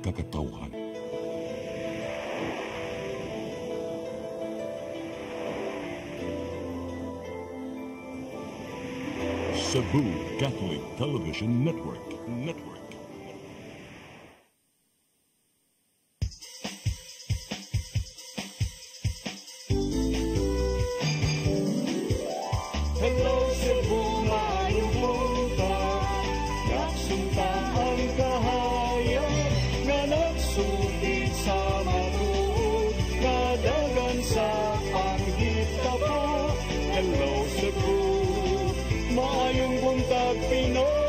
kagatuhan. Cebu Catholic Television Network. Hello Cebu, maayong buntag. Nagsunta ang kahayag nga nagsulid sa matuod, nadagan sa panghitabo. Hello Cebu, maayong buntag Pinoy.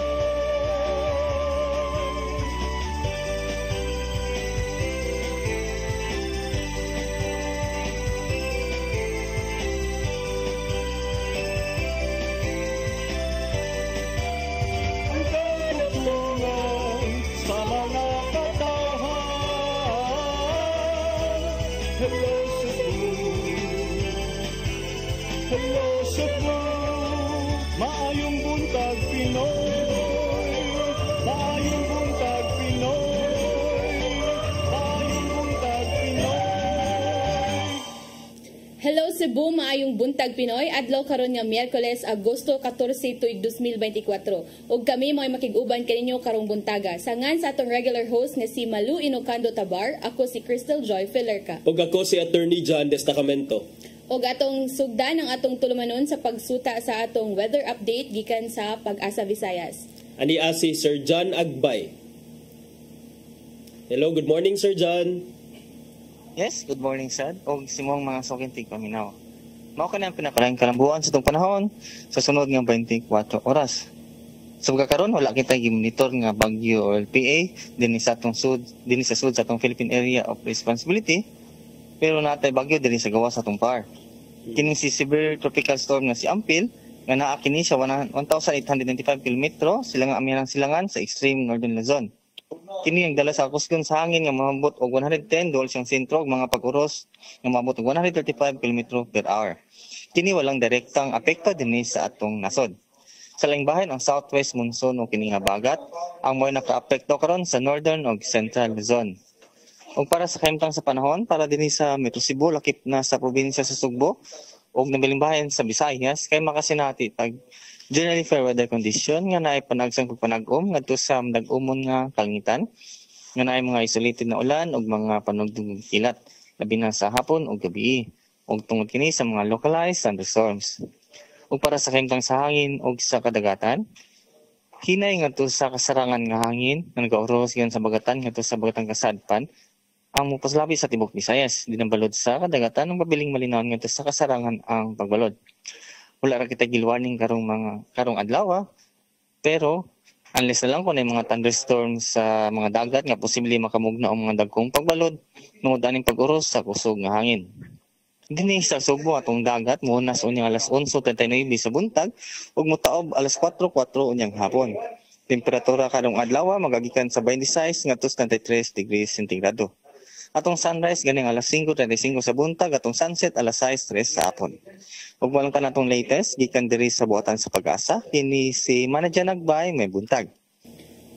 Ang katutulungan sa mga katahan. Hello Cebu, hello Cebu, maayong buntag Pinoy, maayong buntag Pinoy, maayong buntag Pinoy. Hello Cebu, maayong buntag Pinoy. Adlaw karon nga Miyerkules, Agosto 14, tuig 2024. Ug kami mo'y makig-uban kaninyo karong buntaga. Sangan sa atong regular host nga si Malu Inocando Tabar, ako si Crystal Joy Filerca. Ug ako si Attorney John Destacamento. Og atong sugdan ang atong tulumanon sa pagsuta sa atong weather update gikan sa Pag-asa Visayas. Ani si Sir John Agbay. Hello, good morning Sir John. Yes, good morning, Sad. O simong mga sukintig paminaw. Mao ka na ang pinakalayang kalambuan sa itong panahon sa sunod ng 24 oras. Sa karon wala kita gi-monitor nga bagyo o LPA dinhi sa sud sa atong Philippine Area of Responsibility, pero natay bagyo dinhi sa gawas sa atong PAR. Kining si severe tropical storm nga si Ampil nga naa kini sa 1,895 km sila nga amihanang silangan sa extreme northern Luzon. Kini ang dala sa kusgon sa hangin nga maabot og 110 dol siyang sentro ug mga pag-uros nga maabot og 135 km per hour. Kini walang direktang apekto dinhi sa atong nasod. Sa laing bahin ang southwest monsoon o kini nga bagat ang mo'y naka-apekto karon sa northern ug central Luzon. Ug para sa kahimtang sa panahon para dinhi sa Metro Cebu lakip na sa probinsya sa Sugbo ug nabiling bahin sa Visayas kay makasinati tag generally fair weather condition nga naay panagsang pagpanag-om ngadto sa dag-umon nga kalangitan nga naay mga isolated na ulan ug mga panugdog kilat labi na sa hapon ug gabi ug tungod kini sa mga localized thunderstorms. Ug para sa kahimtang sa hangin ug sa kadagatan hinay ngadto sa kasarangan nga hangin nga nagauros yan sa bagatan ngadto sa bagatang kasadpan ang mupaslabi sa tibok Visayas dinambalod sa kadagatan ng pabiling malinawon ngadto sa kasarangan ang pagbalod. Wala ra kita gilwarning karong adlaw, pero unless na lang kung may mga thunderstorms sa mga dagat nga posible makamugna ang mga dagkong pagbalod tungod aning pag-uros sa kusog nga hangin. Dinhi sa Sugbo atong dagat muna sa unyang alas 11:39 sa buntag ug motaob alas 4:04 unyang hapon. Temperatura karong adlaw magagikan sa 26 ngadto sa 33 degrees sentigrado. Atong sunrise ganing alas 5:35 sa buntag, atong sunset alas 6:03 sa hapon. Ug walang kanatong latest gikan diri sa buhatan sa Pag-asa, kini si Manager Nagbay may buntag.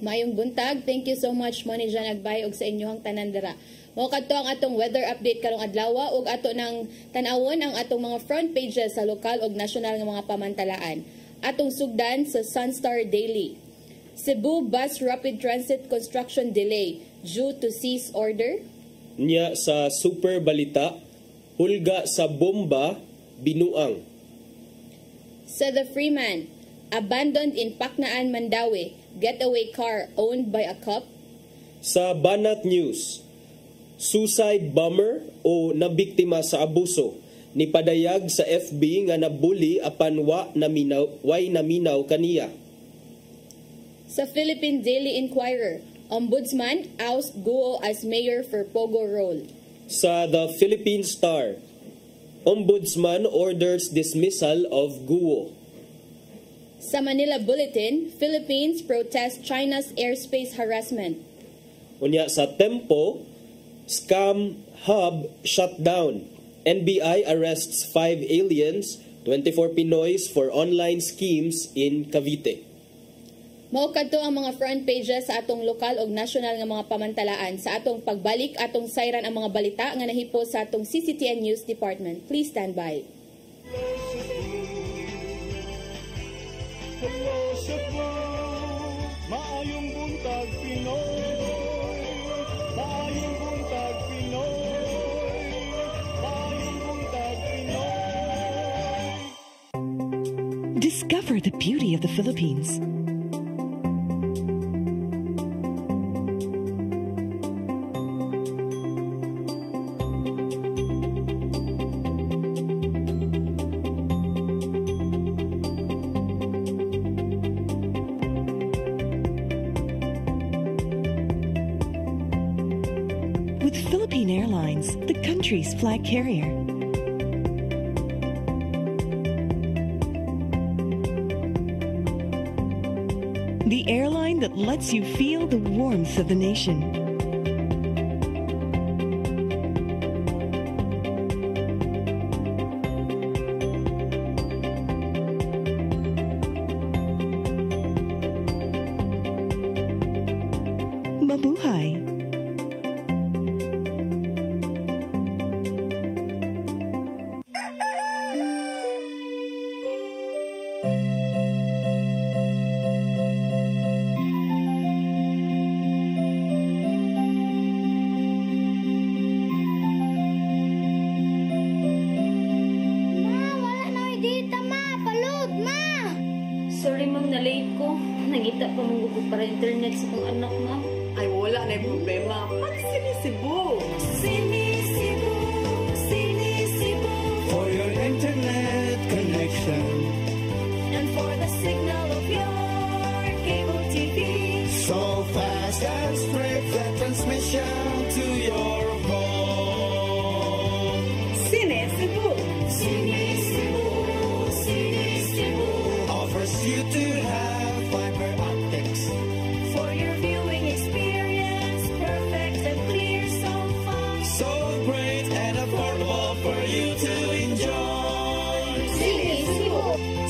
Mayong buntag, thank you so much Manager Nagbay og sa inyong tanan dira. Mao kadto ang atong weather update karong adlaw ug ato nang tan-awon ang atong mga front pages sa lokal ug nasyonal nga mga pamantalaan. Atong sugdan sa Sunstar Daily. Cebu Bus Rapid Transit Construction Delay due to cease order. Nya sa Super Balita, hulga sa bomba binuang. Sa The Freeman, abandoned in Paknaan, Mandawi, getaway car owned by a cop. Sa Banat News, suicide bomber o nabiktima sa abuso ni padayag sa FB nga nabuli apan way naminaw kaniya. Sa Philippine Daily Inquirer, Ombudsman oust Guo as mayor for Pogo role. Sa The Philippine Star, Ombudsman orders dismissal of Guo. Sa Manila Bulletin, Philippines protest China's airspace harassment. Unya sa Tempo, scam hub shut down. NBI arrests 5 aliens, 24 Pinoys for online schemes in Cavite. Mao kadto ang mga front pages sa atong lokal ug national nga mga pamantalaan sa atong pagbalik atong sayran ang mga balita nga nahipo sa atong CCTN News Department. Please stand by. Hello Cebu, maayong buntag Pinoy, maayong buntag Pinoy, maayong buntag Pinoy. Discover the beauty of the Philippines. With Philippine Airlines, the country's flag carrier. The airline that lets you feel the warmth of the nation. Mabuhay! Sorry ma'am, na-late ko. Nangita pa mong gugod para internet sa kong anak ma'am. Ay, wala na yung problema. Para Sinisibu. Sinisibu, Sinisibu. For your internet connection, And for the signal of your cable TV. so fast and straight the transmission to your home. Sinisibu. Sinisibu, Sinisibu. Offers you to have fiber optics. For your viewing experience, perfect and clear so far. So great and affordable for you to enjoy.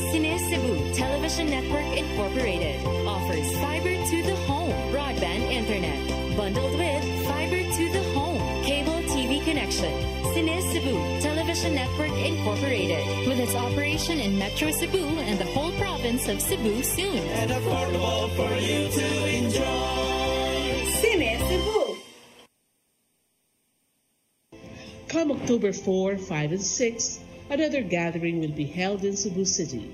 Sinisibu Television Network Incorporated offers fiber to the home broadband internet bundled with fiber to the home cable TV connection. Sinisibu Television Network Incorporated with its operation in Metro Cebu and the whole province of Cebu soon. And affordable for you to enjoy. Sinisibu. Come October 4, 5, and 6, another gathering will be held in Cebu City,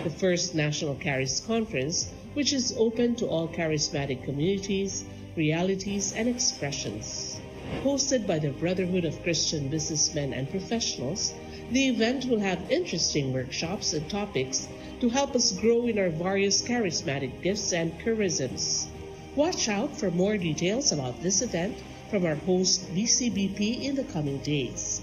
the first National Charis Conference, which is open to all charismatic communities, realities, and expressions. Hosted by the Brotherhood of Christian Businessmen and Professionals, the event will have interesting workshops and topics to help us grow in our various charismatic gifts and charisms. Watch out for more details about this event from our host BCBP in the coming days.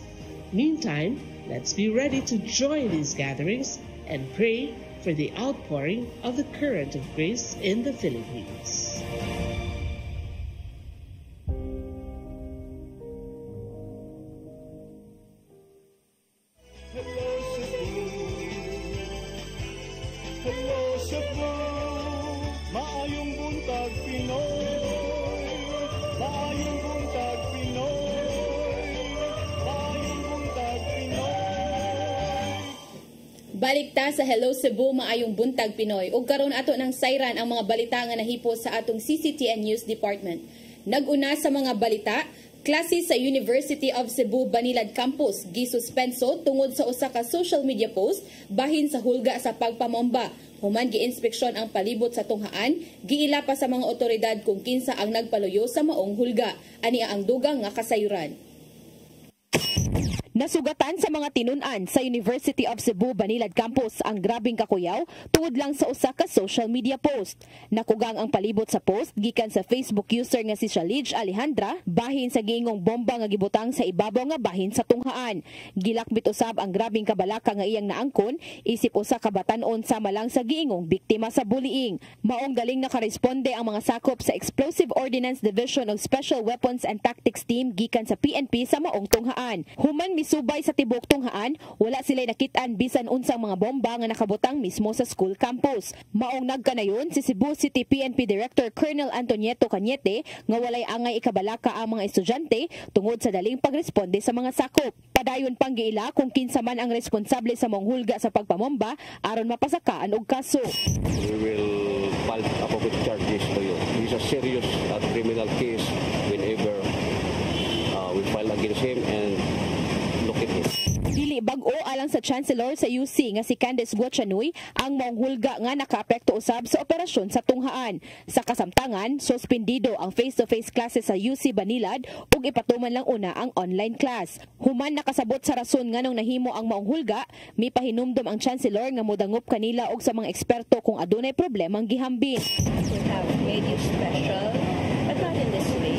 Meantime, let's be ready to join these gatherings and pray for the outpouring of the current of grace in the Philippines. Hello Cebu, maayong buntag Pinoy, maayong buntag Pinoy, maayong buntag Pinoy. Balik ta sa Hello Cebu, maayong buntag Pinoy. Ug karon ato ng sayran ang mga balita nga nahipo sa atong CCTN News Department. Naguna sa mga balita, klase sa University of Cebu Banilad Campus gisuspenso tungod sa usa ka social media post bahin sa hulga sa pagpamomba. Human giinspeksyon ang palibot sa tunghaan, giila pa sa mga otoridad kung kinsa ang nagpaluyo sa maong hulga. Ania ang dugang nga kasayuran. Nasugatan sa mga tinun-an sa University of Cebu Banilad Campus ang grabing kakuyaw tungod lang sa usa ka social media post. Nakugang ang palibot sa post gikan sa Facebook user nga si Shalij Alejandra bahin sa giingong bomba nga gibutang sa ibabaw nga bahin sa tunghaan. Gilakbit usab ang grabing kabalaka nga iyang naangkon isip usa ka batan-on sama lang sa giingong biktima sa bullying. Maong galing nakaresponde ang mga sakop sa Explosive Ordnance Division of Special Weapons and Tactics Team gikan sa PNP sa maong tunghaan. Human Subay sa tibok tunghaan, wala sila nakitaan bisan unsang mga bomba nga nakabutang mismo sa school campus. Maong nagkanayon si Cebu City PNP Director Colonel Antonieto Cañete nga walay angay ikabalaka ang mga estudyante tungod sa daling pagresponde sa mga sakop. Padayon pang giila kung kinsa man ang responsable sa maong hulga sa pagpamomba aron mapasakaan og kaso. We will file appropriate charges to you. This is a serious criminal case whenever we file against him and look at him. Dili bag-o alang sa Chancellor sa UC nga si Candice Guachanoy ang maong hulga nga nakaapekto usab sa operasyon sa tunghaan. Sa kasamtangan, suspendido ang face-to-face classes sa UC Banilad ug ipatuman lang una ang online class. Human nakasabot sa rason nganong nahimo ang maong hulga, mipahinumdom ang Chancellor nga modangop kanila og sa mga eksperto kung adunay problemang gihambin. We have made you special, but not in this way.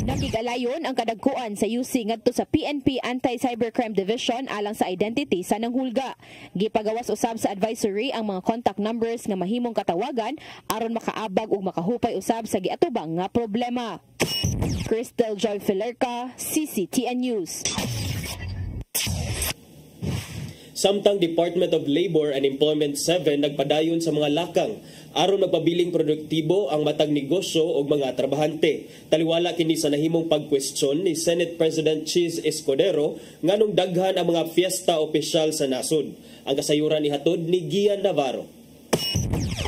Nakigalayon ang kadagkuan sa UC ngadto sa PNP Anti-Cybercrime Division alang sa identity sa nanghulga. Gipagawas usab sa advisory ang mga contact numbers nga mahimong katawagan aron makaabag ug makahupay usab sa giatubang nga problema. Crystal Joy Filerca, CCTN News. Samtang Department of Labor and Employment 7 nagpadayon sa mga lakang aron magpabiling produktibo ang matag negosyo og mga trabahante. Taliwala kini sa nahimong pagkwestiyon ni Senate President Cheese Escudero nganong daghan ang mga fiesta opisyal sa nasod. Ang kasayuran ihatod ni Gian Navarro.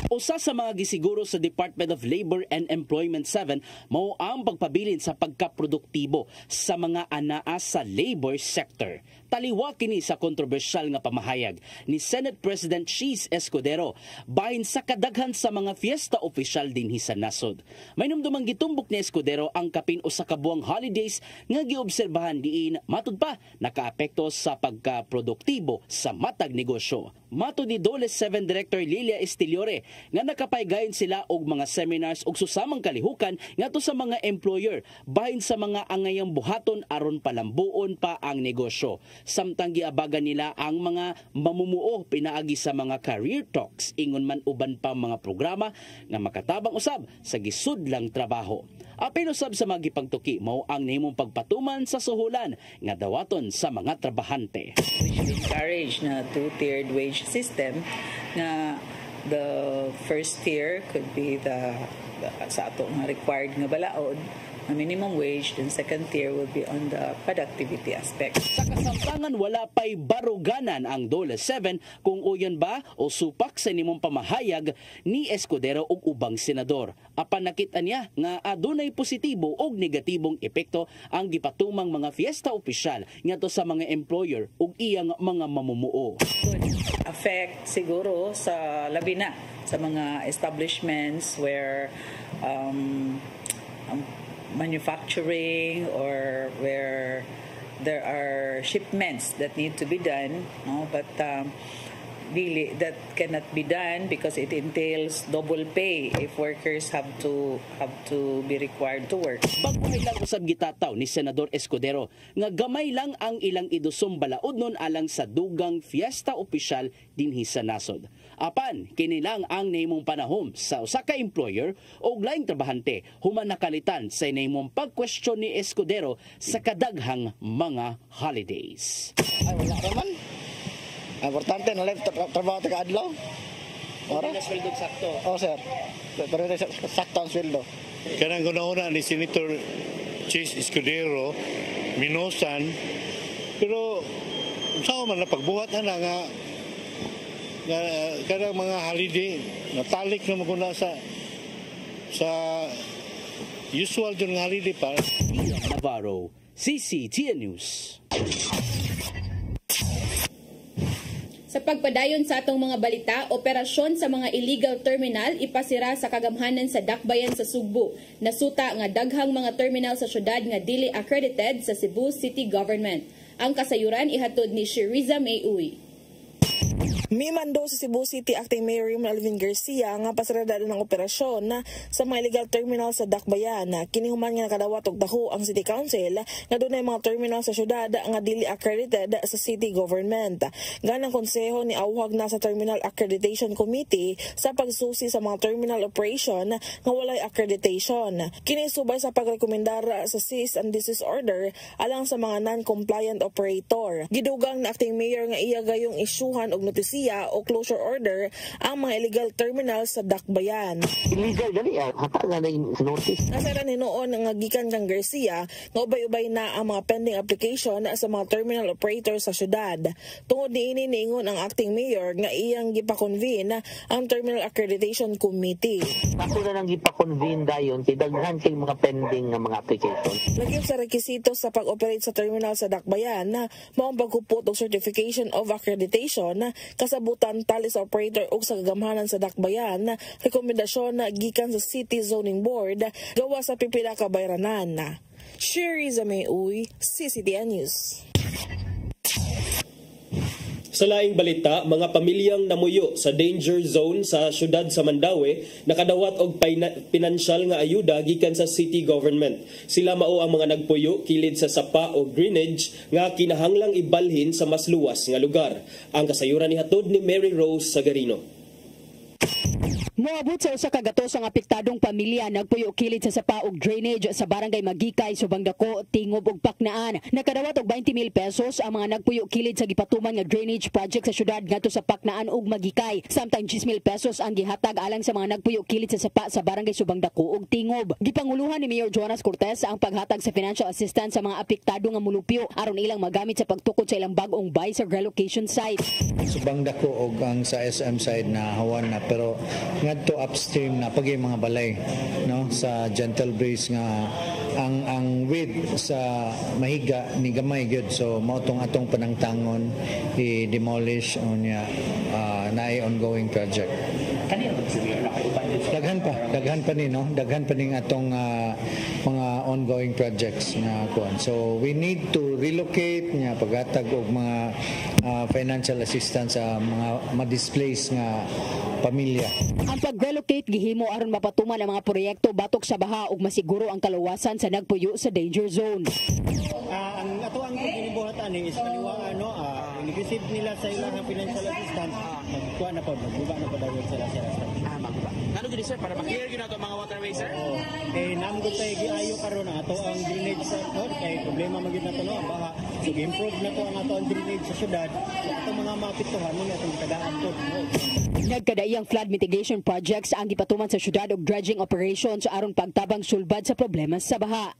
Usa sa mga gisiguro sa Department of Labor and Employment 7 mao ang pagpabilin sa pagkaproduktibo sa mga anaa sa labor sector. Taliwa kini sa kontrobersyal nga pamahayag ni Senate President Cheese Escudero bahin sa kadaghan sa mga fiesta opisyal dinhi sa nasod. May numdumang gitumbok ni Escudero ang kapin usa ka buwang holidays nga giobserbahan diin matud pa nakaapekto sa pagkaproduktibo sa matag negosyo. Matud ni Dole 7 Director Lilia Estiliore nga nakapaygayon sila og mga seminars og susamang kalihukan ngadto sa mga employer bahin sa mga angayang buhaton aron palambuon pa ang negosyo. Samtang giabagan nila ang mga mamumuo pinaagi sa mga career talks ingon man uban pa mga programa nga makatabang usab sa gisudlang trabaho. Apil usab sa mga gipangtuki mao ang nahimong pagpatuman sa suhulan nga dawaton sa mga trabahante. We should encourage na two-tiered wage system na the first tier could be the sa ato nga required nga balaod na minimum wage, then second tier will be on the productivity aspect. Sa kasamtangan wala pay baruganan ang Dole 7 kung uyon ba o supak sa nimong pamahayag ni Escudero ug ubang senador. Apan nakita niya nga adunay positibo o negatibong epekto ang gipatumang mga fiesta opisyal ngadto sa mga employer ug iyang mga mamumuo. Affect siguro sa labi na sa mga establishments where manufacturing or where there are shipments that need to be done, no? But really that cannot be done because it entails double pay if workers have to be required to work. Pagbuhay lang usab gitataw ni Senador Escudero nga gamay lang ang ilang idusong balaod nun alang sa dugang fiesta opisyal dinhi sa nasod. Apan kini lang ang nahimong panahom sa usa ka employer o laing trabahante human nakalitan sa nahimong pagkwestiyon ni Escudero sa kadaghang mga holidays. Ay wala naman. Importante na live trabaho taga adlaw. Ora na sweldo sakto. Oh sir. Pero sakto ang sweldo. Kanang una ni Senator Cheese Escudero minusan pero sao man na pagbuhat na nga kanang mga holiday natalik na maguna sa usual dun nga holiday pa. Navarro, CCTN News. Sa pagpadayon sa atong mga balita, operasyon sa mga illegal terminal ipasira sa kagamhanan sa dakbayan sa Sugbo. Nasuta nga daghang mga terminal sa syudad nga dili accredited sa Cebu City Government. Ang kasayuran ihatod ni Shiriza May Uy. Mimando sa Cebu City Acting Mayor Alvin Garcia nga pasarada ng operasyon sa mga illegal terminal sa Dakbayan. Kinihuman nga nakadawat og daho ang City Council nga dunay mga terminal sa syudad nga dili accredited sa city government. Ganang konseho ni awhag na sa Terminal Accreditation Committee sa pagsusi sa mga terminal operation nga walay accreditation. Kini subay sa pagrekomendar sa cease and desist order alang sa mga non-compliant operator. Gidugang na Acting Mayor nga iya gayong isyuhan og notisiya o closure order ang mga illegal terminal sa Dakbayan. Illegal dali hata na yung notice. Nasaran ni noon nga gikan kang Garcia nga ubay-ubay na ang mga pending application sa mga terminal operator sa syudad. Tungod niini niingon ang Acting Mayor nga iyang gipa-convene ang Terminal Accreditation Committee. Ako na nang gipa-convene dayon kay daghan kay mga pending nga mga application. Lagip sa rekisito sa pag-operate sa terminal sa Dakbayan na maong pagkupot og Certification of Accreditation kasabutan tali sa operator ug sa kagamhanan sa Dakbayan, rekomendasyon na gikan sa City Zoning Board gawa sa pipila ka bayranan. Sherry Zameuy, CCTN News. Sa laing balita, mga pamilyang namuyo sa danger zone sa syudad sa Mandaue nakadawat og pinansyal nga ayuda gikan sa city government. Sila mao ang mga nagpuyo kilid sa sapa o drainage nga kinahanglang ibalhin sa mas luwas nga lugar. Ang kasayuran ni hatod ni Mary Rose Sagarino. Moabot sa usa ka gatos ang apektadong pamilya nagpuyo kilid sa sapa ug drainage sa barangay Magikay, Subang Dako, Tingob ug Paknaan. Nakadawat og 20,000 pesos ang mga nagpuyo kilid sa gipatuman nga drainage project sa syudad ngadto sa Paknaan ug Magikay. Samtang 10,000 pesos ang gihatag alang sa mga nagpuyo kilid sa sapa sa barangay Subang Dako ug Tingob. Gipanguluhan ni Mayor Jonas Cortez ang paghatag sa financial assistance sa mga apektado nga mulupyo aron ilang magamit sa pagtukod sa ilang bag-ong bay sa relocation site. Subang Dako og ang sa SM side na hawan na pero ngadto upstream na pagay mga balay no sa Gentle Breeze nga ang width sa mahiga ni gamay gyud so mao tong atong panangtangon i-demolish unya naay ongoing project. Kanino daghan pa ni no daghan pa ning atong mga ongoing projects nga kuan so we need to relocate nga paghatag og mga financial assistance sa mga ma-displaced nga pamilya. Ang pag-relocate gihimo aron mapatuman ang mga proyekto batok sa baha ug masiguro ang kaluwasan sa nagpuyo sa danger zone. Ang ato ang ginibuhatan is kaliwa receive nila sa ilang financial assistance magkuha na po magbuba na po daw sila magbuba. Ano gid sir para ma-clear gyud ato mga waterway sir? Namgod tay giayo karon ang ato ang drainage sa road kay problema magid na to no baha. So improve na to ang ato ang drainage sa syudad. So ato mga maapektuhan mo atong tagaan to. Nagkadaiyang flood mitigation projects ang gipatuman sa syudad og dredging operations aron pagtabang sulbad sa problema sa baha.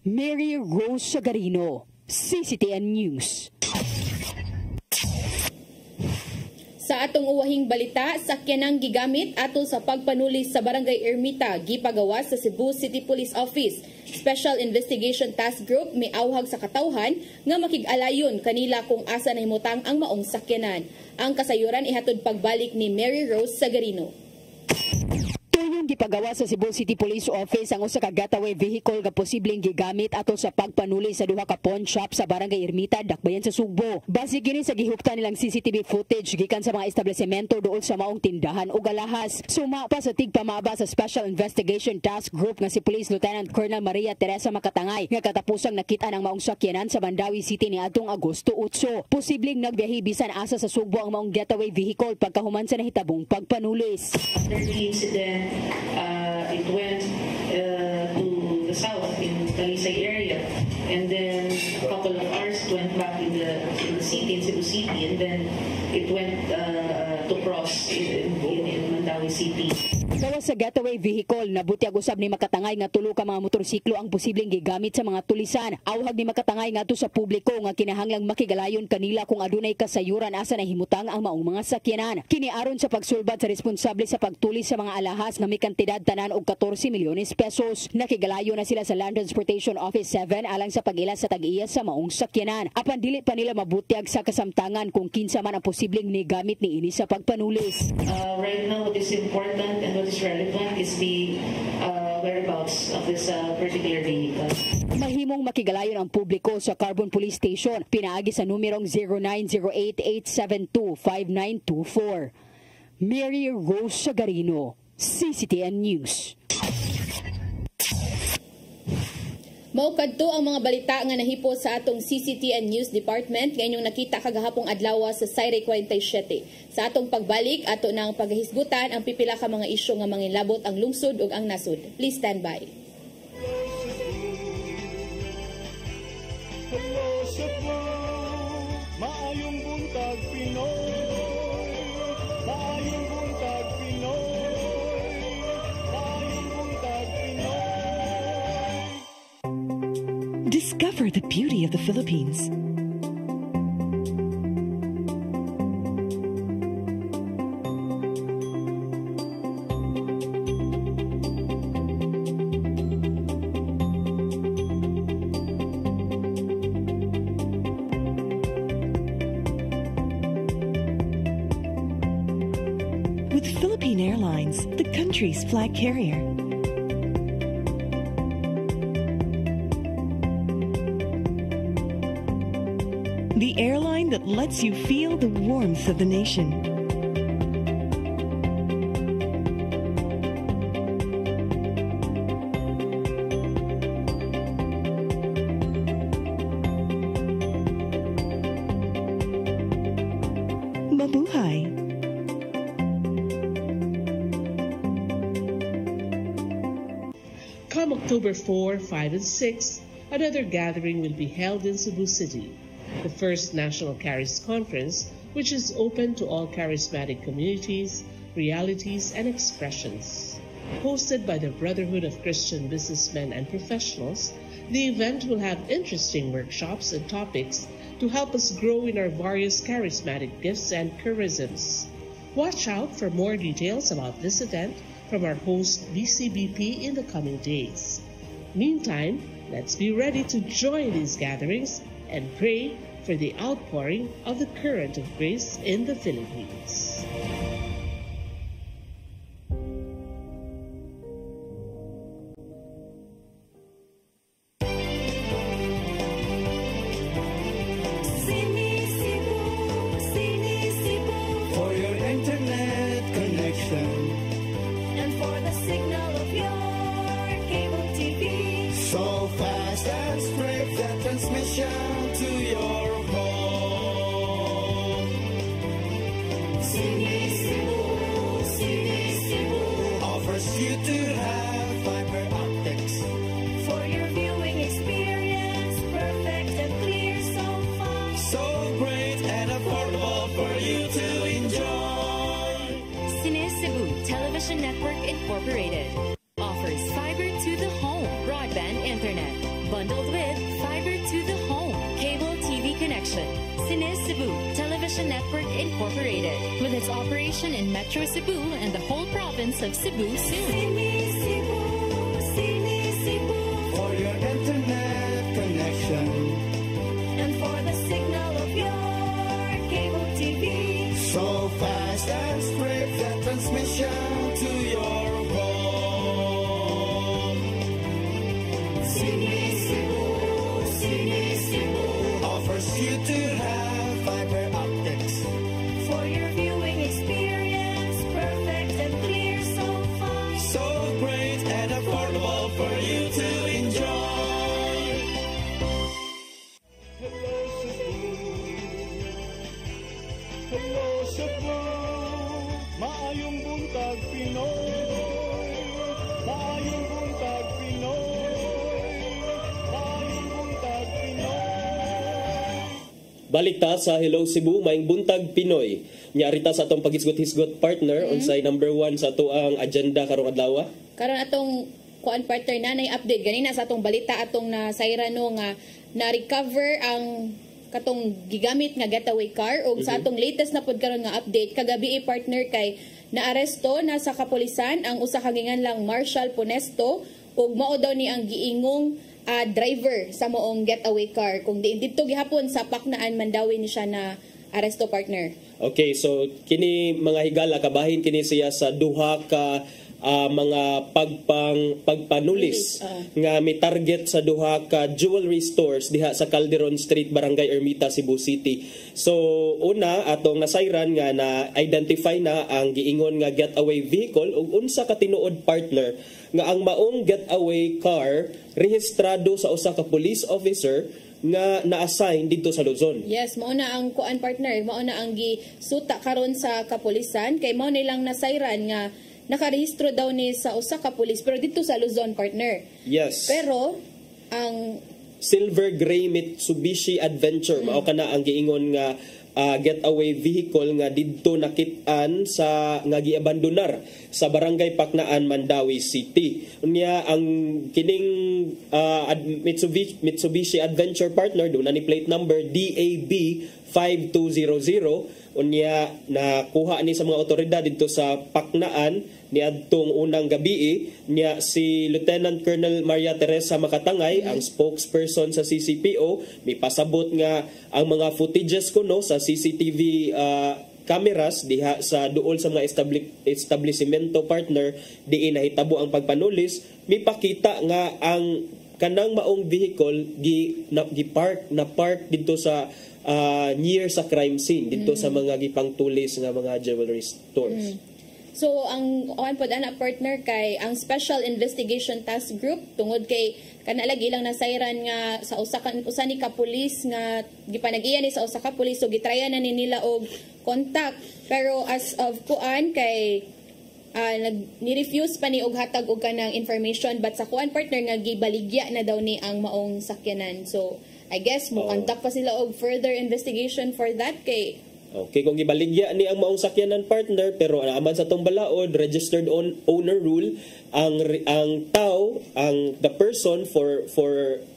Mary Rose Sagarino, CCTN News. Sa atong uwahing balita, sakyanang gigamit ato sa pagpanulis sa Barangay Ermita gipagawas sa Cebu City Police Office. Special Investigation Task Group may awhag sa katawhan nga makig-alayon kanila kung asa nahimutang ang maong sakyanan. Ang kasayuran ihatod pagbalik ni Mary Rose Sagarino. Gipagawa sa Cebu City Police Office ang usa ka getaway vehicle nga posibleng gigamit ato sa pagpanuli sa duha ka pawn shop sa Barangay Ermita, Dakbayan sa Sugbo. Base kini sa gihuptan nilang CCTV footage gikan sa mga establishmento duol sa maong tindahan ug alahas. Suma pa sa tigpamaba sa Special Investigation Task Group nga si Police Lieutenant Colonel Maria Teresa Makatangay nga katapusang nakita ang maong sakyanan sa Mandawi City niadtong Agosto 8. Posibleng nagbiyahe bisan asa sa Sugbo ang maong getaway vehicle pagkahuman sa nahitabong pagpanulis. After the incident, it went to the south in Talisay area, and then a couple of hours it went back in the city, in Cebu City, and then it went to cross in Mandawi City. Gawa sa getaway vehicle, nabutyag usab ni Makatangay nga tulo ka mga motorsiklo ang posibleng gigamit sa mga tulisan. Awhag ni Makatangay ngadto sa publiko nga kinahanglang makigalayon kanila kung adunay kasayuran asa nahimutang ang maong mga sakyanan. Kini aron sa pagsulbad sa responsable sa pagtulis sa mga alahas nga may kantidad tanan og 14 milyones pesos. Nakigalayo na sila sa Land Transportation Office 7 alang sa pag-ila sa tag-iya sa maong sakyanan. Apan dili pa nila mabutyag sa kasamtangan kung kinsa man ang posibleng ni gamit ni ini sa pagpanulis. Right now, what is important and what is relevant is the whereabouts of this particular vehicle. Mahimong makigalayon ang publiko sa Carbon Police Station. Pinaagi sa numerong 0908-872-5924. Mary Rose Sagarino, CCTN News. Maukadto ang mga balita nga nahipo sa atong CCTN News Department ngayong nakita kagahapong adlaw sa Sayre 47. Sa atong pagbalik, ato nang paghisgutan ang pipila ka mga isyu nga manginlabot ang lungsod ug ang nasud. Please stand by. Hello Cebu, maayong buntag Pinoy. Maayong buntag Pinoy. Maayong buntag Pinoy. Discover the beauty of the Philippines. With Philippine Airlines, the country's flag carrier. The airline that lets you feel the warmth of the nation. Mabuhay! Come October 4, 5, and 6, another gathering will be held in Cebu City. The first National Charis Conference, which is open to all charismatic communities, realities, and expressions. Hosted by the Brotherhood of Christian Businessmen and Professionals, the event will have interesting workshops and topics to help us grow in our various charismatic gifts and charisms. Watch out for more details about this event from our host BCBP in the coming days. Meantime, let's be ready to join these gatherings and pray for the outpouring of the current of grace in the Philippines. For your internet connection And for the signal of your cable TV. so fast and straight, the transmission to your home. Sini Cebu Offers you to have fiber optics. for your viewing experience, perfect and clear so far. So great and affordable for you to enjoy. Cine Cebu Television Network Incorporated offers fiber to the home broadband internet bundled with fiber to the home cable TV connection. Cine Cebu Television Network Incorporated with its operation in Metro Cebu and the whole province of Cebu soon. For your internet connection And for the signal of your cable TV. so fast and straight, the transmission to your home. Sini Cebu Offers you to have fiber optics. for your viewing experience, perfect and clear so far. So great and affordable for you to enjoy. Hello Cebu, hello Cebu, maayong buntag Pinoy, maayong buntag Pinoy, maayong buntag Pinoy. Balita sa Hello Cebu, maing buntag Pinoy. Nyarita sa atong paghisgot-hisgot partner, unsay number 1 sa ato ang agenda karong adlaw. Karon atong kuan partner nanay update ganina sa atong balita atong nasayra no nga na-recover ang katong gigamit nga getaway car ug sa atong latest na pod karon nga update kagabi partner kay naaresto na sa kapulisan ang usa ka ginganlang Marshall Punesto ug mao daw ni ang giingong driver sa moong getaway car kung diin didto gihapon sa Paknaan Mandawi ni siya na aresto partner. Okay, so kini mga higala kabahin kini siya sa duha ka mga pagpanulis nga may target sa duha ka jewelry stores diha sa Calderon Street, Barangay Ermita, Cebu City. So una atong nasayran nga na identify na ang giingon nga getaway vehicle ug unsa ka tinuod partner nga ang maong getaway car rehistrado sa usa ka police officer nga na-assign dito sa Luzon. Yes, mao na ang kuan partner, mao na ang gisuta karon sa kapulisan kay mao nilang nasayran nga nakarehistro daw ni sa usa ka pulis pero dito sa Luzon partner. Yes. Pero ang silver gray Mitsubishi Adventure mao kana ang giingon nga getaway vehicle nga didto nakit-an sa nga giabandonar sa Barangay Paknaan, Mandawi City. Unya ang kining Mitsubishi Adventure partner do na ni plate number DAB 5200. Unya nakuha ni sa mga otoridad dito sa Paknaan niadtong unang gabi niya si Lieutenant Colonel Maria Teresa Makatangay, ang spokesperson sa CCPO, may pasabot nga ang mga footages kuno sa CCTV cameras diha sa duol sa mga establishmento partner diin nahitabo ang pagpanulis, may pakita nga ang kanang maong vehicle park dito sa near sa crime scene dito sa mga gipangtulis nga mga jewelry stores. So ang pod ana partner kay ang Special Investigation Task Group tungod kay kanalagi lang nasayran nga sa usa ni ka pulis nga gipanag-iya ni sa usa ka pulis so gitraya na ni nila og contact pero as of kuan kay ni-refuse pa ni og hatag og kanang information but sa kuan partner nga gibaligya na daw ni ang maong sakyanan. So I guess mo contact pa sila og further investigation for that kay okay, kung gibaligya ni ang maong sakyanan partner pero aman sa tong balaod registered owner rule ang tao the person for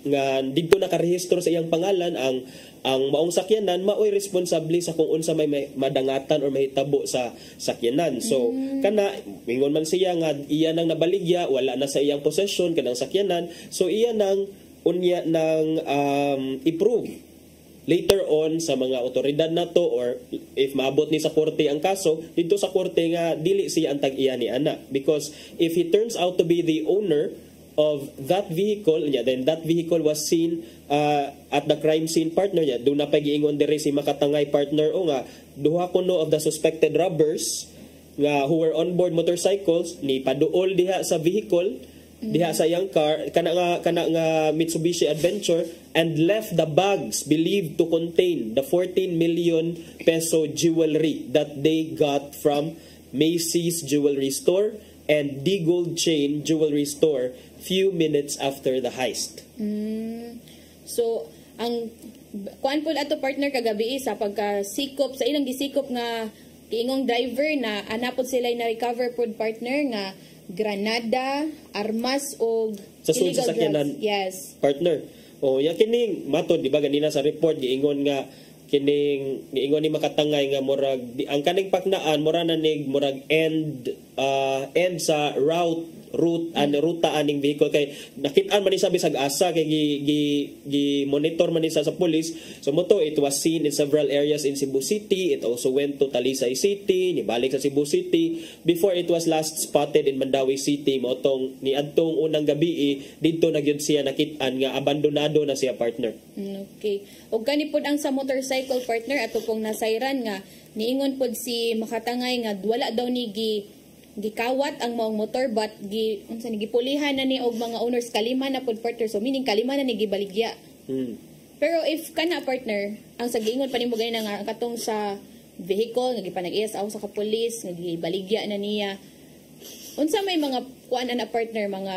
nga didto nakarehistro sa iyang pangalan ang maong sakyanan maoy responsable sa kung unsa may madangatan or mahitabo sa sakyanan. So kana mingon man siya nga iya nang nabaligya wala na sa iyang possession kanang sakyanan so iya nang unya nang i-prove later on sa mga otoridad na to or if maabot ni sa korte ang kaso dito sa korte nga dili siya ang tag-iya ni ana because if he turns out to be the owner of that vehicle then that vehicle was seen at the crime scene partner niya do na pag-iingon diri si Makatangay partner o nga duha kuno of the suspected robbers nga who were on board motorcycles ni paduol diha sa vehicle diha sa iyang car kana nga Mitsubishi Adventure and left the bags believed to contain the 14 million peso jewelry that they got from Macy's Jewelry Store and D Gold Chain Jewelry Store few minutes after the heist. So ang kuan pud ato partner kagabi sa pagkasikop sa ilang gisikop nga kiingong driver na anapod sila na recover pud partner nga granada, armas o sa sulod sa sakyanan. Yes. Partner. O ya kining matod di ba ganina sa report giingon nga kining giingon ni Makatangay nga murag ang kaning Paknaan mura na nig murag end sa ruta aning vehicle kay nakit-an man ni sabi sag asa kay gi monitor man ni sa police so moto it was seen in several areas in Cebu City. It also went to Talisay City nibalik sa Cebu City before it was last spotted in Mandawi City motong ni adtong unang gabi didto na gyud siya nakit-an nga abandonado na siya partner. Okay, ug kani pud ang sa motorcycle partner ato pong nasayran nga niingon pud si Makatangay nga wala daw ni gikawat ang maong motor but unsa ni gipulihan na ni og mga owners kalima na pud partner so meaning kalima na ni gibaligya. Pero if kana partner ang sa giingon pa nimo gani nga katong sa vehicle nga gipanag-iya sa ka pulis nga gibaligya na niya unsa may mga kuan na partner mga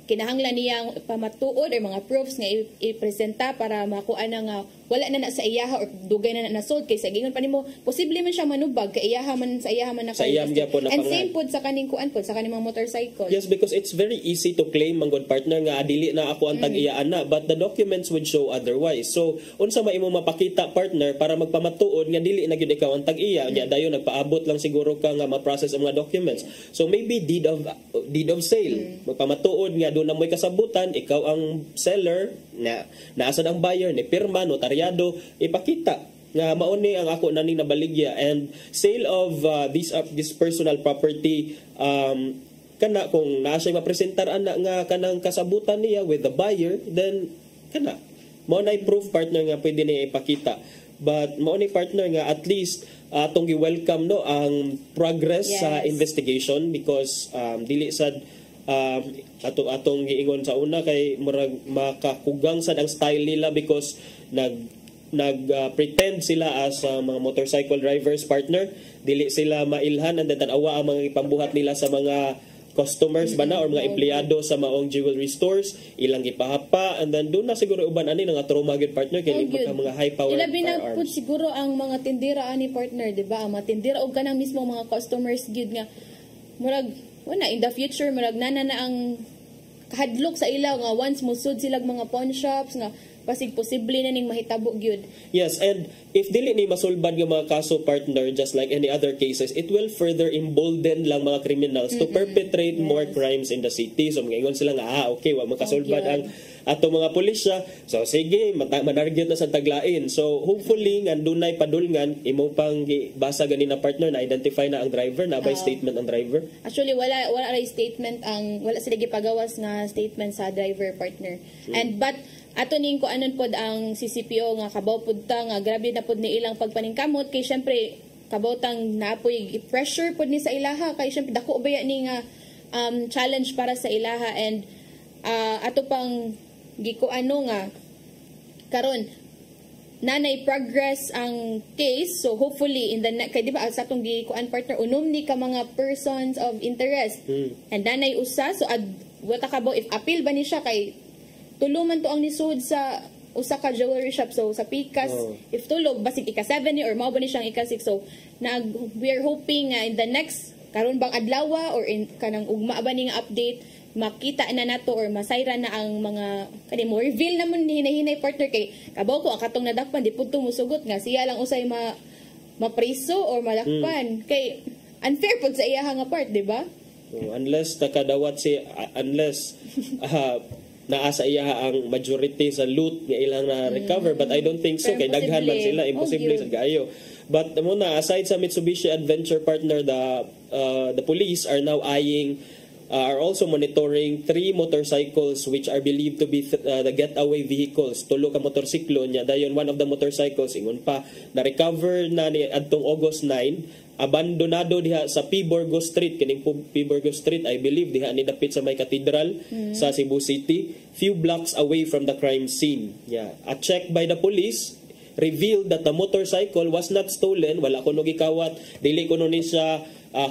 kinahanglan niyang pamatuod or mga proofs nga i-presenta para makuha na nga wala na sa iyaha or dugay na sold kay sa gingon pa nimo posible man siya manubag kay iyaha man na sa iyam gyapon na and same pod sa kaning kuan pod sa kaning mga motorcycle. Yes, because it's very easy to claim manggod partner nga dili na ako ang tag-iyaan na but the documents would show otherwise. So unsa may imo mapakita partner para magpamatuod nga dili na gyud ikaw ang tag-iya nya dayon nagpaabot lang siguro ka nga ma-process ang mga documents. So maybe deed of sale magpamatuod nga doon na mo'y kasabutan ikaw ang seller na naasad ang buyer ni pirma notaryado ipakita nga mao ni ang ako nani nabaligya, and sale of this personal property kana kung naa siya mapresentar ana nga kanang kasabutan niya with the buyer, then kana mao na proof partner nga pwede niya ipakita. But mao ni partner nga at least atong gi-welcome no ang progress sa investigation, because dili sad atong giingon sa una kay murag makakugang sad ang style nila, because pretend sila as mga motorcycle drivers partner, dili sila mailhan and tanawa ang mga ipambuhat nila sa mga customers ba na or mga empleyado sa maong jewelry stores, ilang gipahapa, and then doon na siguro uban ani nga trauma gyud partner kay mga high power ilabi na firearms. pud siguro ang mga tindera ani partner, di ba? Ang mga tindera og kanang mismo mga customers gyud nga murag in the future murag nana na ang kahadlok sa ilaw nga once musud silang mga pawn shops nga pasig posible na ning mahitabo gyud. Yes, and if dili ni masulbad nga mga kaso partner, just like any other cases, it will further embolden lang mga criminals to perpetrate more crimes in the city. So mga sila nga okay wa makasulbad ang ato mga pulisya, so sige manarget na sa taglain. So hopefully nga dunay padulngan imo pang basa gani na partner na identify na ang driver, na by statement ang driver. Actually wala ray statement wala sila gipagawas nga statement sa driver partner. And but ato ning ko anon pod ang CCPO nga kabaw pod ta nga grabe na pod ni ilang pagpaningkamot, kay syempre kabaw tang napoy pressure pod ni sa ilaha, kay syempre dako baya ni nga challenge para sa ilaha, and ato pang gikuano nga karon nanay progress ang case. So hopefully in the next, kay di ba sa atong gikuan partner unom ni ka mga persons of interest and nanay usa, so wata kabaw if appeal ba ni siya kay tuluman to ang nisud sa usa ka jewelry shop, so sa Pikas if tulog basig ika-7 or mao ba ni siyang ika-6, so we are hoping nga in the next karon bang adlaw or in kanang ugma ba ning update makita na nato or masayra na ang mga kani mo reveal namon ni hinahinay partner, kay kabaw ko ang katong nadakpan di pud tumusugot nga siya lang usay mapriso or malakpan, kay unfair pud sa iya nga part, di ba? Unless nakadawat unless naa sa iya ang majority sa loot nga ilang na recover, but I don't think so kay daghan man sila, imposible sa kaayo. But muna aside sa Mitsubishi Adventure partner, the police are now are also monitoring 3 motorcycles which are believed to be the getaway vehicles. Tulo ka motorsiklo niya, dayon one of the motorcycles ingon pa na recover na ni adtong August 9, abandonado diha sa P. Burgos Street. Kining P. Burgos Street, I believe diha ni dapit sa may katedral sa Cebu City, few blocks away from the crime scene. A check by the police revealed that the motorcycle was not stolen. Wala kuno gikawat, dili kuno ni siya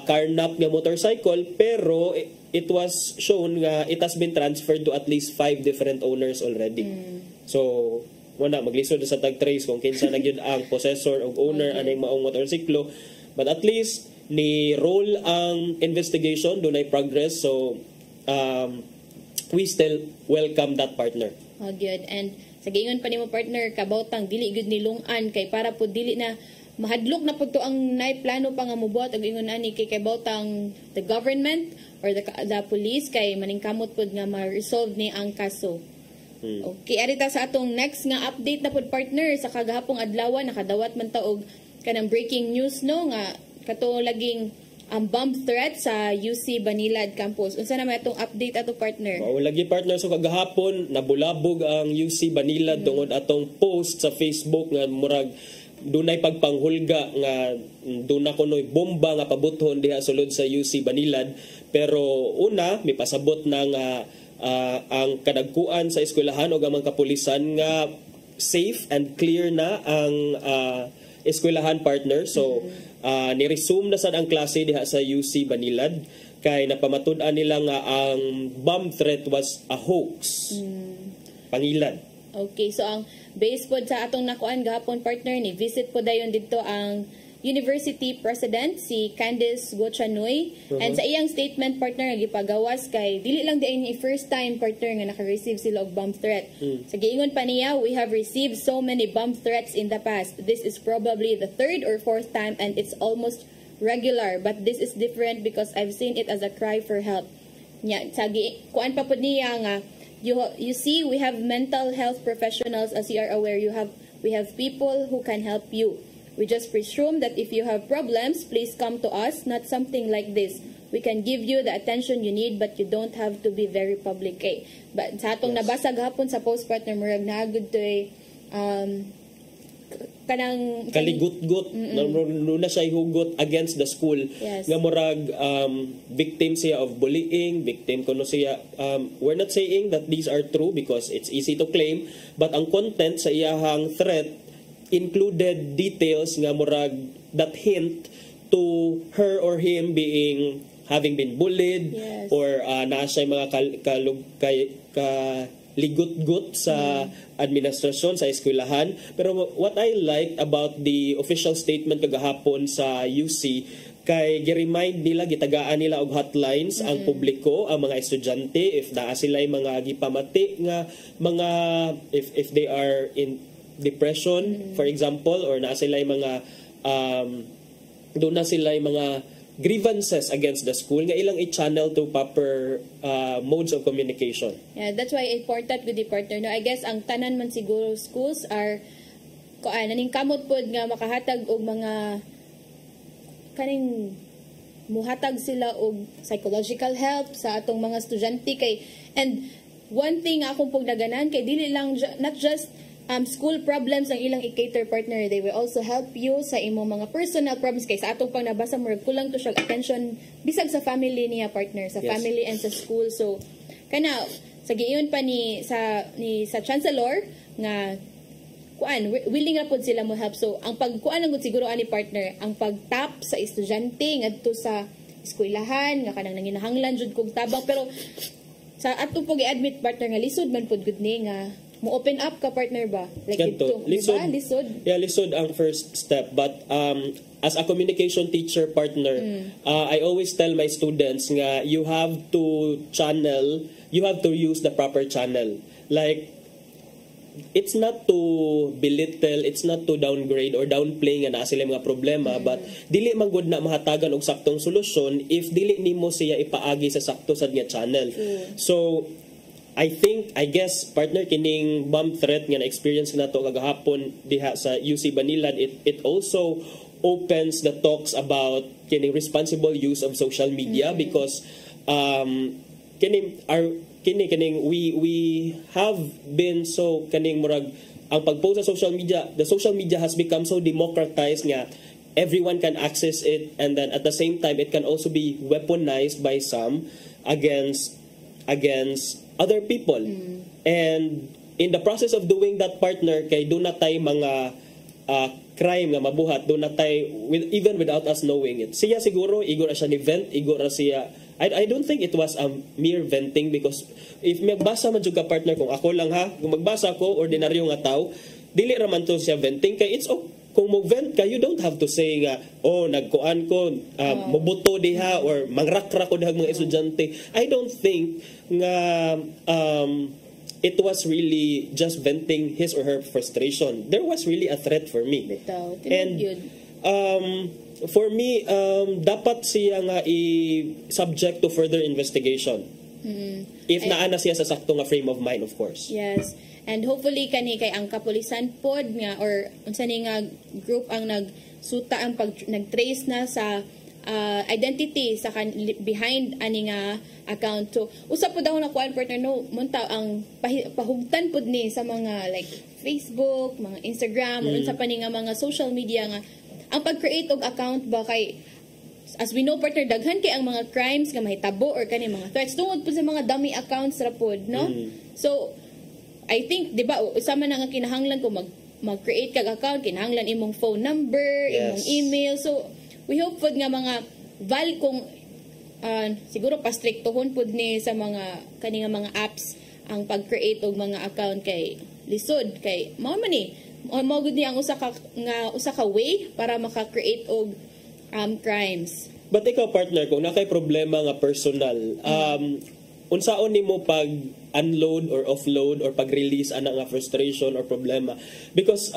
carnap nga motorcycle, pero it was shown nga it has been transferred to at least 5 different owners already. So wala maglisod sa tag trace kung kinsa na gyud ang possessor o owner aning maong motorsiklo. But at least ni roll ang investigation, dunay progress. So we still welcome that partner. Oh, good. And sa gingon pa nimo partner, kabawtang dili gud nilungan kay para pud dili na mahadlok na pud to ang plano pa nga mobuhat og ingon ani kay kabawtang the government or the police kay maningkamot pud nga ma-resolve ni ang kaso. Okay, arita sa atong next nga update na pud partner, sa kagahapong adlaw nakadawat man ta og kanang breaking news no nga kato laging bomb threat sa UC Banilad campus. Unsa naman itong update ato partner? Lagi partner, so kagahapon nabulabog ang UC Banilad tungod atong post sa Facebook nga murag dunay pagpanghulga nga duna kunoy bomba nga pabuthon diha sulod sa UC Banilad. Pero una mipasabot na nga ang kadagkuan sa eskwelahan o ang mga kapulisan nga safe and clear na ang eskwelahan partner. So ni-resume na sad ang klase diha sa UC Banilad kay napamatud-an nila nga ang bomb threat was a hoax. Pangilan. Okay, so ang base pod sa atong nakuan gahapon partner, ni visit po dayon dito ang University President si Candice Gochanoy, and sa iyang statement partner gipagawas kay dili lang diay ni first time partner nga naka-receive sila og bomb threat. Sa giingon pa niya, we have received so many bomb threats in the past. This is probably the 3rd or 4th time and it's almost regular, but this is different because I've seen it as a cry for help. Nya sa kuan pa pud niya nga you see, we have mental health professionals, as you are aware, you have We have people who can help you. We just presume that if you have problems, please come to us, not something like this. We can give you the attention you need, but you don't have to be very public. But sa atong nabasag hapon sa post partner, murag nagud to kanang kaligut-gut na siya hugot against the school. Yes. Nga murag victim siya of bullying, victim kuno siya. We're not saying that these are true because it's easy to claim, but ang content sa iyahang threat included details nga murag that hint to her or him having been bullied. Yes. Or naa siya mga ligut-gut sa administrasyon sa eskwelahan. Pero what I liked about the official statement kagahapon sa UC kay gi-remind nila, gitagaan nila og hotlines ang publiko, ang mga estudyante if naa sila mga gipamati nga mga if they are in depression for example, or naa sila mga doon na sila mga grievances against the school nga ilang i-channel to proper modes of communication. Yeah, that's why important with the partner. No, I guess ang tanan man siguro schools are naning kamot pod nga makahatag og mga kaning muhatag sila og psychological help sa atong mga estudyante kay, and one thing akong pong naganan kay dili lang not just school problems ang ilang i-cater partner, they will also help you sa imong mga personal problems kay sa atong pang nabasa mo kulang to siya attention bisag sa family niya partner, sa family and sa school. So kana sa giingon pa ni sa chancellor nga willing ra pud sila mo help. So ang pagkuan ang siguro ani partner, ang pagtap sa estudyante ngadto sa eskwelahan nga kanang nanginahanglan jud kog tabang, pero sa ato pug i-admit partner nga lisod man pud gud ni nga mo open up ka partner ba? Like ito, lisod, diba? Lisod. Yeah, lisod ang first step. But as a communication teacher partner, I always tell my students nga you have to use the proper channel. Like, it's not to belittle, it's not to downgrade or downplay nga naa sila mga problema, but dili man gud na mahatagan og saktong solusyon if dili nimo siya ipaagi sa sakto sad nga channel. So I guess partner kining bomb threat nga na-experience nato kagahapon diha sa UC Banilan, it also opens the talks about kining responsible use of social media because we have been so kaning murag ang pagpost sa social media, the social media has become so democratized nga everyone can access it, and then at the same time it can also be weaponized by some against other people. And in the process of doing that partner kay do na tay mga crime nga mabuhat, do na tay even without us knowing it. Siya siguro igor siya ni vent, igor siya. I don't think it was a mere venting because if magbasa man jud ka partner, kung ako lang kung magbasa ko ordinaryo nga tao, dili ra man to siya venting kay it's okay. Kung mo-vent ka, you don't have to say nga, nagkuan ko, mubuto diha, or mangrakra ko diha mga estudyante. I don't think nga it was really just venting his or her frustration. There was really a threat for me. And for me, dapat siya nga i-subject to further investigation. If naana siya sa sakto nga frame of mind, of course. Yes. And hopefully kay ang kapulisan pod nga or unsa ni nga group ang nagsuta ang nagtrace na sa identity sa behind ani nga account. So usa pod daw na kuan partner no munta ang pahugtan pod ni sa mga like Facebook, mga Instagram, or unsa pa ni nga mga social media nga ang pag-create og account ba kay as we know partner daghan kay ang mga crimes nga mahitabo or kani mga threats tungod pod sa mga dummy accounts ra pod no. So I think, di ba, usama na nga kinahanglan kung mag-create kag account, kinahanglan imong phone number, imong email. So, we hope pod nga mga kung siguro pastriktohon pod ni sa mga kani nga mga apps ang pag-create og mga account kay lisod kay mao man ni mao gud ni ang usa ka way para maka-create og crimes. But ikaw partner, kung nakay problema nga personal, unsaon nimo pag unload or offload or pag-release ana nga frustration or problema? Because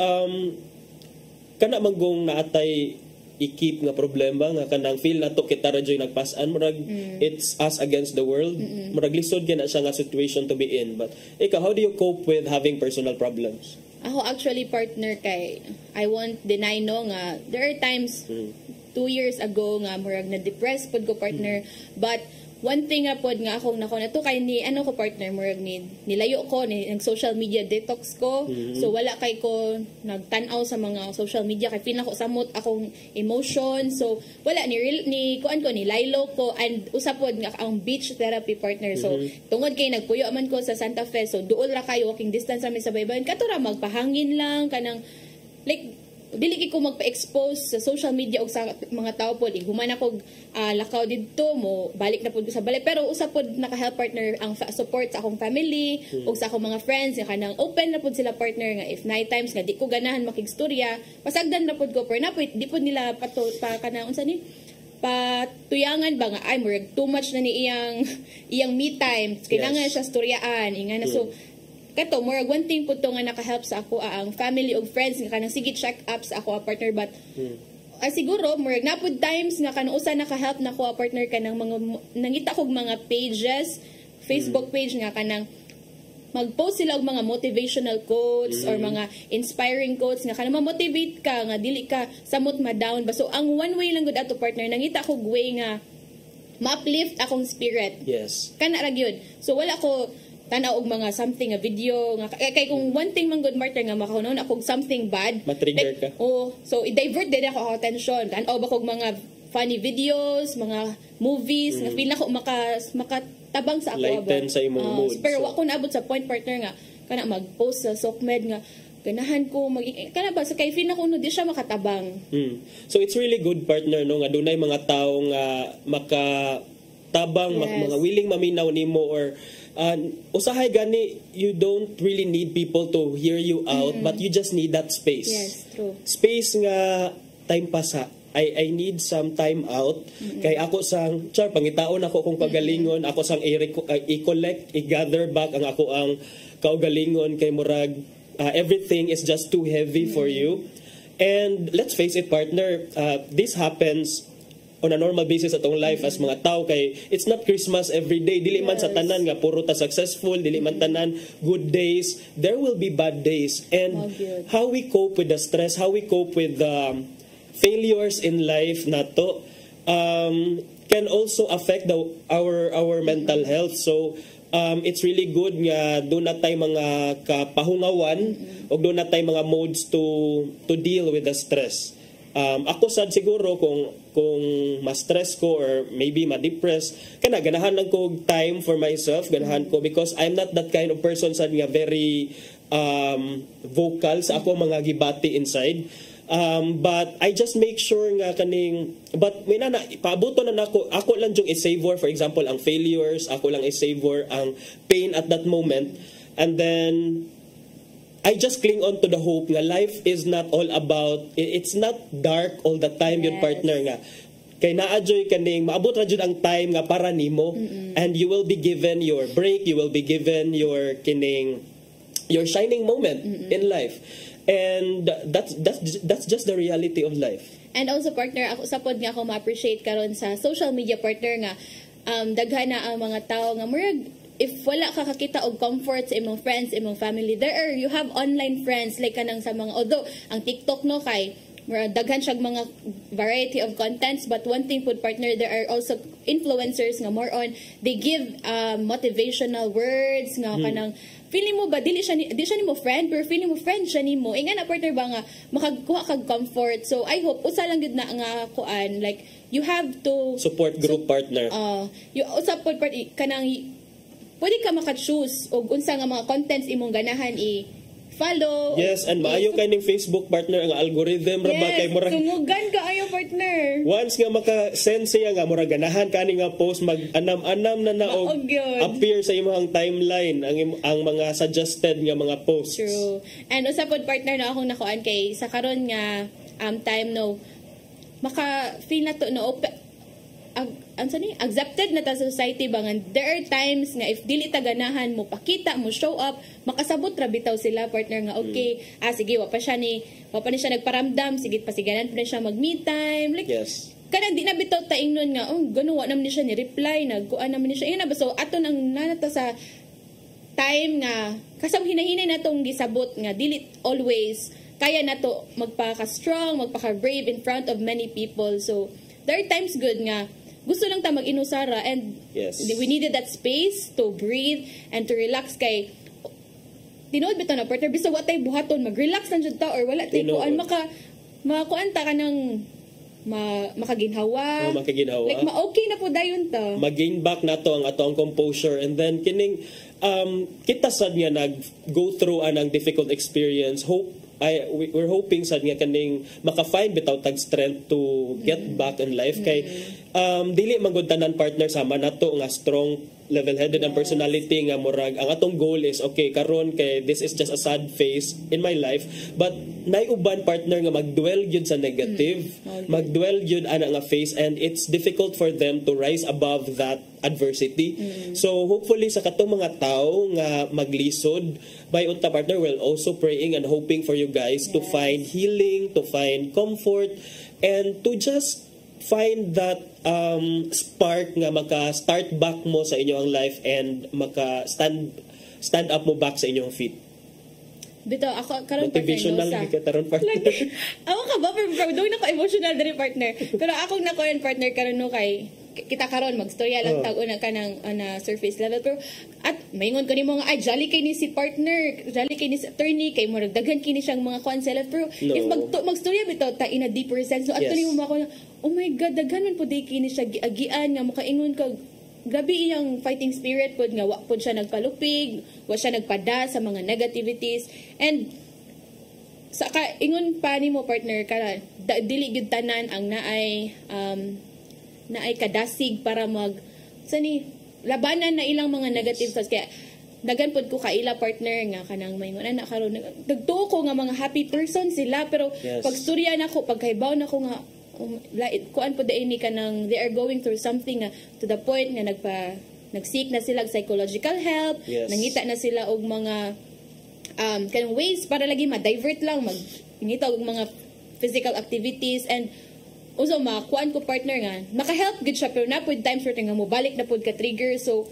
kana manggong naatay i-keep nga problema nga kanang feel nato kita ra joy nagpasan murag it's us against the world, murag lisod gyud na siya nga situation to be in. But ikaw, how do you cope with having personal problems? Ako actually partner kay I won't deny no nga there are times 2 years ago nga murag na depressed pod ko partner but one thing nga pod nga akong nako na to kay ni ano ko partner murag ni nilayo ko ni nag social media detox ko so wala kay ko nagtan-aw sa mga social media kay feel na ko samot akong emotion so wala ni kuan ko ni laylo ko and usapod nga ang beach therapy partner so tungod kay nagpuyo man ko sa Santa Fe so duol ra kay walking distance ra mi sa baybayon kato ra magpahangin lang kanang like dili ko magpa-expose sa social media o sa mga tao po human ako lakaw dito mo balik na po sa balay pero usa pod naka-help partner ang support sa akong family o sa akong mga friends nga kanang open na pod sila partner nga if night times nga di ko ganahan makigstorya pasagdan na pod ko pero na po di pod nila pa kanang unsa ni patuyangan ba nga ay murag too much na ni iyang me time kailangan siya storyaan inga na so kato murag one thing pud to nga naka-help sa ako ang family og friends nga kanang sige check up sa ako partner but siguro murag napud times nga kanang usa naka-help na ko partner kanang mga nangita kog mga pages Facebook page nga kanang mag-post sila og mga motivational quotes or mga inspiring quotes nga kanang ma-motivate ka nga dili ka samot ma-down ba so ang one way lang gud ato partner nangita kog way nga ma-uplift akong spirit yes kana ra gyud so wala ko tanaw og mga something a video nga kay kung one thing man good martyr nga makahunaw na kog something bad matrigger ka so i-divert din ako attention tanaw ba kog mga funny videos mga movies nga feel na ko makatabang sa ako lighten sa imong mood pero wa ko naabot sa point partner nga kana mag-post sa SOCMED nga ganahan ko kana ba sa kay feel na ko no di siya makatabang so it's really good partner no nga dunay mga tawo nga makatabang mga willing maminaw nimo or usahay gani you don't really need people to hear you out but you just need that space yes true space nga time pasa I need some time out kay ako sang pangitaon ako kung kagalingon ako sang i-collect i-gather back ang ako ang kaugalingon kay murag everything is just too heavy for you and let's face it partner this happens on a normal basis atong life as mga tao kay it's not Christmas every day dili man sa tanan nga puro ta successful dili man tanan good days there will be bad days and how we cope with the stress how we cope with failures in life nato can also affect our mental health so it's really good nga doon natay mga kapahungawan o doon natay mga modes to deal with the stress ako sad siguro kung ma-stress ko or maybe ma-depress kana ganahan lang ko time for myself ganahan ko because I'm not that kind of person sad nga very vocal sa ako mga gibati inside but I just make sure nga kaning but may na paabuto na nako ako lang jung i-savor for example ang failures ako lang i-savor ang pain at that moment and then I just cling on to the hope nga life is not all about it's not dark all the time yun partner nga kay naa-joy kaning maabot ra jud ang time nga para nimo and you will be given your break you will be given your shining moment in life and that's just the reality of life and also partner ako sapod nga ako ma-appreciate karon sa social media partner nga daghan na ang mga tao nga murag if wala ka kakita og comfort sa imong friends, imong family, you have online friends like kanang sa mga although ang TikTok no kay daghan siyang mga variety of contents but one thing pud partner there are also influencers nga more on they give motivational words nga kanang feeling mo ba di siya nimo friend pero feeling mo friend siya nimo inga na partner ba nga makakuha kag comfort so I hope usa lang gid na nga kuan like you have to support group partner you support part kanang pwede ka maka-choose o unsa nga mga contents imong ganahan i-follow. Yes, and maayo kay ning Facebook partner ang algorithm ra ba kay murag tumugan ka ayo partner. Once nga maka-send siya nga murag ganahan kani nga post mag-anam-anam na og appear sa imong timeline ang mga suggested nga mga posts. True. And usa pod partner na akong nakuan kay sa karon nga time no maka feel na to no accepted na ta sa society bangan there are times nga if dili ta ganahan mo pakita mo show up makasabot ra bitaw sila partner nga okay sige wa pa ni siya nagparamdam sige pasiganan pa siya mag me time like kana di na bitaw ta ingnon nga gano wa naman ni siya ni reply nagkuan naman ni siya ina ba so ato nang nanata sa time nga kasam hinahinay natong gisabot nga dili always kaya nato magpaka-strong, magpaka-brave in front of many people. So there are times good nga gusto lang ta mag-inusara and we needed that space to breathe and to relax kay tinuod bitaw na partner bisa wa tay buhaton mag-relax lang jud ta or wala tay kuan makakuan ta kanang makaginhawa. Makaginhawa. Like okay na po dayon ta. Mag-gain back nato ang ato ang composure and then kining kita sad nga nag-go through anang difficult experience. We're hoping sad nga kaning maka-find bitaw tag strength to get back in life kay dili man gud tanan partner sama nato nga strong level-headed ang personality nga murag ang atong goal is okay karon kay this is just a sad phase in my life but nay uban partner nga magdwell gyud sa negative magdwell gyud ana nga phase and it's difficult for them to rise above that adversity so hopefully sa katong mga tao nga maglisod by unta partner we're also praying and hoping for you guys to find healing, to find comfort and to just find that spark nga maka-start back mo sa inyong life and maka-stand up mo back sa inyong feet. Bito, ako, karon motivational karon partner. Ako ka ba? Pero doon ako emotional din partner. Pero akong nakuha partner karon no kay kita karon magstorya lang tag una ka ng surface level pero at maingon ko nimo nga ay jolly kay ni si partner jolly kay ni si attorney kay mo daghan kini siyang mga concept pero if magstorya bitaw ta in a deeper sense so ato nimo ako oh my god daghan man pud kini siya giagian nga makaingon ka gabi iyang fighting spirit pud nga wa pud siya nagpalupig wa siya nagpada sa mga negativities and sa ingon pa nimo partner kara dili gyud tanan ang naay kadasig para labanan na ilang mga negative thoughts kaya dagan pod ko kaila partner nga kanang may na karon nagtuo ko nga mga happy person sila pero pag storya nako pagkaibaw nako nga kuan pod ini kanang they are going through something nga to the point nga nag-seek na sila psychological help nangita na sila og mga kanang ways para lagi ma-divert lang mangita og mga physical activities and uso makuan ko partner nga maka-help gud siya pero na pud times where nga mobalik na pud ka trigger so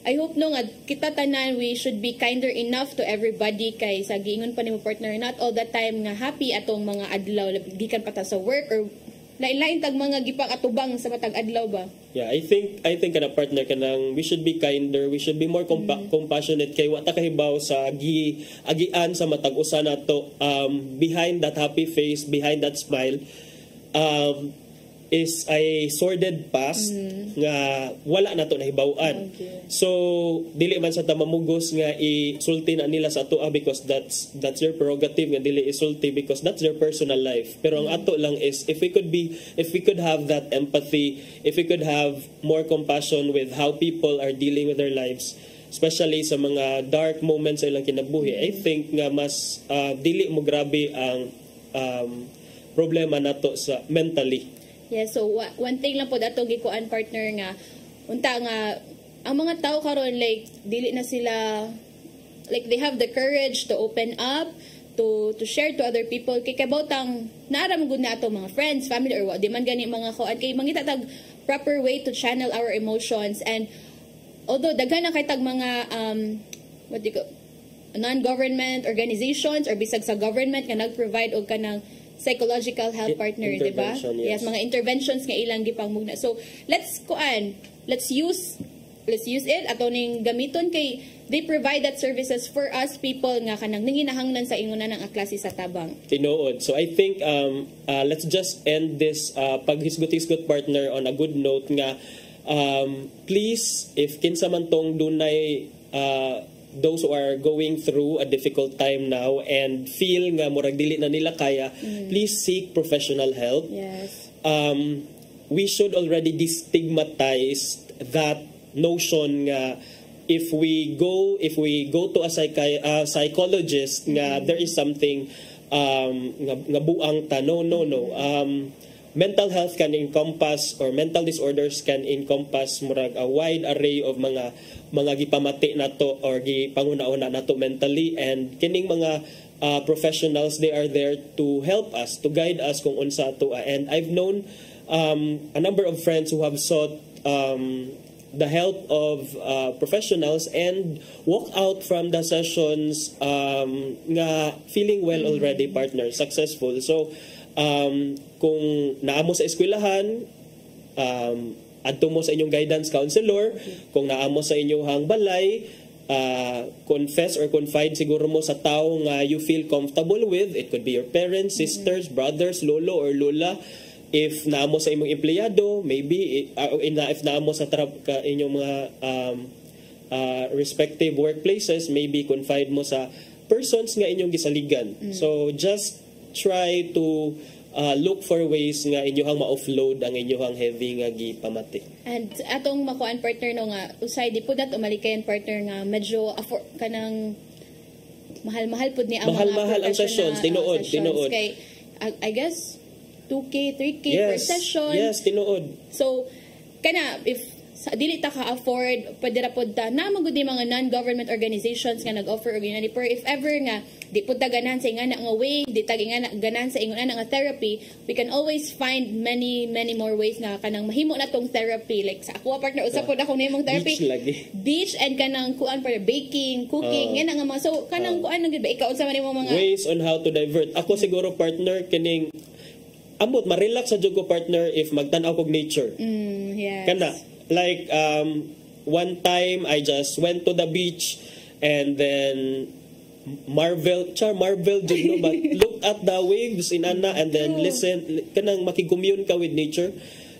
I hope no nga kita tanan we should be kinder enough to everybody kay sa giingon pa nimo partner not all the time nga happy atong mga adlaw gikan pa ta sa work or lain-lain tag mga gipang atubang sa matag adlaw ba. I think kana partner kanang we should be kinder, we should be more compassionate kay wa ta kahibaw sa agian sa matag usa nato behind that happy face, behind that smile is a sordid past nga wala nato nahibaw-an. So dili man sa tamamugos nga isulti na nila sa atoa because that's their prerogative nga dili isulti because that's their personal life. Pero ang ato lang is if we could have that empathy, if we could have more compassion with how people are dealing with their lives, especially sa mga dark moments sa ilang kinabuhi, I think nga mas dili mo grabe ang problema nato sa mentally. So one thing lang po dato gikuan partner nga unta nga ang mga tao karon like dili na sila like they have the courage to open up to share to other people kay kabautang naaram gud na ato mga friends, family or what di man gani mga kuan kay mangita tag proper way to channel our emotions and although daghan na kay tag mga non-government organizations or bisag sa government nga nag-provide og kanang psychological health partner, di ba? Yes, mga interventions nga ilang gipangmugna. So, let's use it ato ning gamiton kay they provide that services for us people nga kanang nanginahanglan sa ingunan ng klase sa tabang. Tinuod. So, I think let's just end this paghisgot-hisgot partner on a good note nga please, if kinsa man tong dunay those who are going through a difficult time now and feel nga murag dili na nila kaya, please seek professional help. We should already destigmatize that notion nga if we go to a psychologist nga there is something nga buang ta. No. Mental health can encompass or mental disorders can encompass murag a wide array of mga gipamati nato or gipanguna-una nato mentally and kining mga professionals they are there to help us, to guide us kung unsa to and I've known a number of friends who have sought the help of professionals and walk out from the sessions nga feeling well already, partner, successful. So kung naamo sa eskwelahan, adto mo sa inyong guidance counselor. Kung naamo sa inyong balay, confess or confide siguro mo sa tao nga you feel comfortable with. It could be your parents, sisters, brothers, lolo or lola. If naamo sa imong empleyado, maybe if naamo sa inyong mga respective workplaces, maybe confide mo sa persons nga inyong gisaligan. So just try to look for ways nga inyohang ma-offload ang inyohang heavy nga gipamati. And atong makuan partner no nga usay di pud nato malikayan partner nga medyo kanang mahal-mahal pud ni ang mahal-mahal ang sessions, tinuod. Kay I guess 2K, 3K per session. Yes, tinuod. So kana if dili ta ka afford pwede ra pud ta na magud mga non-government organizations nga nag-offer og inani per if ever nga di pud ta ganan sa ingana nga way, di ta ganan sa ingon ana nga therapy, we can always find many more ways nga kanang mahimo na tong therapy. Like sa ako partner usa pud ako nimong therapy. Beach and kanang kuan para baking, cooking, yan nga mga so kanang kuan nang gid ba ikaw unsa man imong mga ways on how to divert. Ako siguro partner kining ambot ma-relax sa jud ko partner if magtan-aw kog nature. Yes. Kana like one time I just went to the beach and then marvel jud no, but look at the waves in ana and then listen kanang makig-commune ka with nature.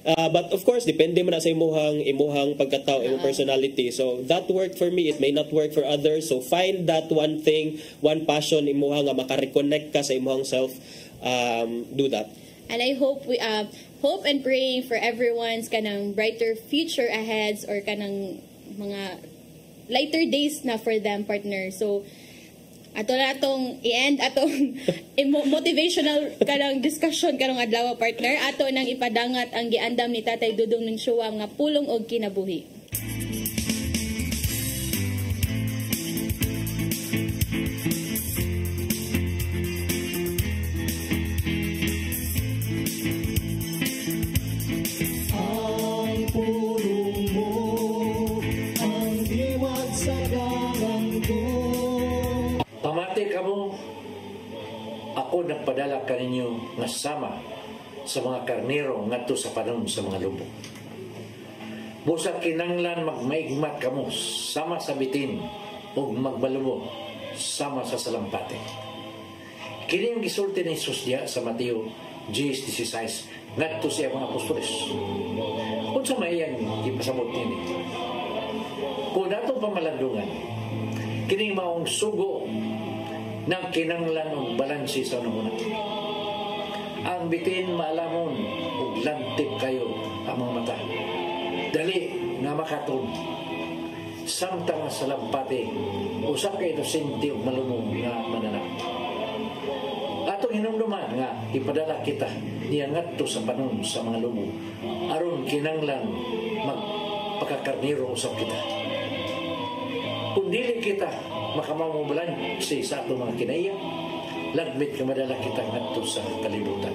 But of course depende man sa imuhang pagkatao, imong personality. So that worked for me, it may not work for others. So find that one thing, one passion imuha nga maka-reconnect ka sa imuhang self. Do that. And I hope we hope and praying for everyone's kanang brighter future ahead or kanang mga lighter days na for them, partner. So ato na atong i-end atong motivational kanang discussion karong adlaw, partner. Ato nang ipadangat ang giandam ni Tatay Dudong ng Suwam nga pulong og kinabuhi. Ako nagpadala kaninyo nga sama sa mga karnero ngadto sa panon sa mga lubong. Busa kinanglan magmaigmat kamo sama sa bitin ug magbalubo sama sa salampate. Kini ang gisulti ni Jesus diya sa Mateo 10:16 ngadto sa mga apostoles. Unsa may iyang ipasabot nini? Kung atong pamalandungan, kini maong sugo ng kinanglan og balansi sa una. Ang bitin maalamon ug lantip kayo ang mga mata. Dali nga makaton. Samtang sa lampate usa ka inosente ug malumong nga mananap. Atong hinumduman nga ipadala kita niya ngadto sa panon sa mga lumo aron kinanglan magpakakarnero usab kita. Kung dili kita makamamubalan sa atong mga kinaiya, lagmit ka madala kita ngadto sa kalibutan.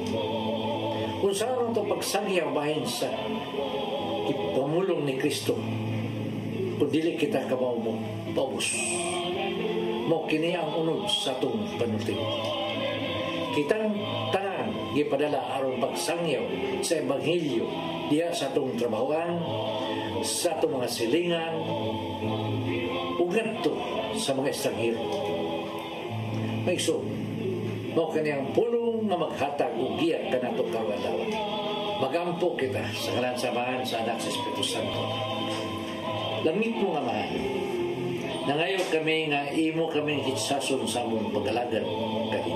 Kung saan ito pagsagyaw bahin sa pamulong ni Kristo, kung dili kita paubos, mo kini ang unod sa atong panutin. Kitang tanan gipadala aron pagsangyaw sa Ebanghelyo diya sa atong trabahoan, sa atong mga silingan, ug ngadto sa mga estranghero. May so, mo kaniyang pulong na maghatag o giyak ka na itong kawalawa. Magampo kita sa ngalan samahan sa anak sa Espiritu Santo. Langit mo nga mahal, nangayo kami nga imo kami hitsason sa among pag-alagan kami.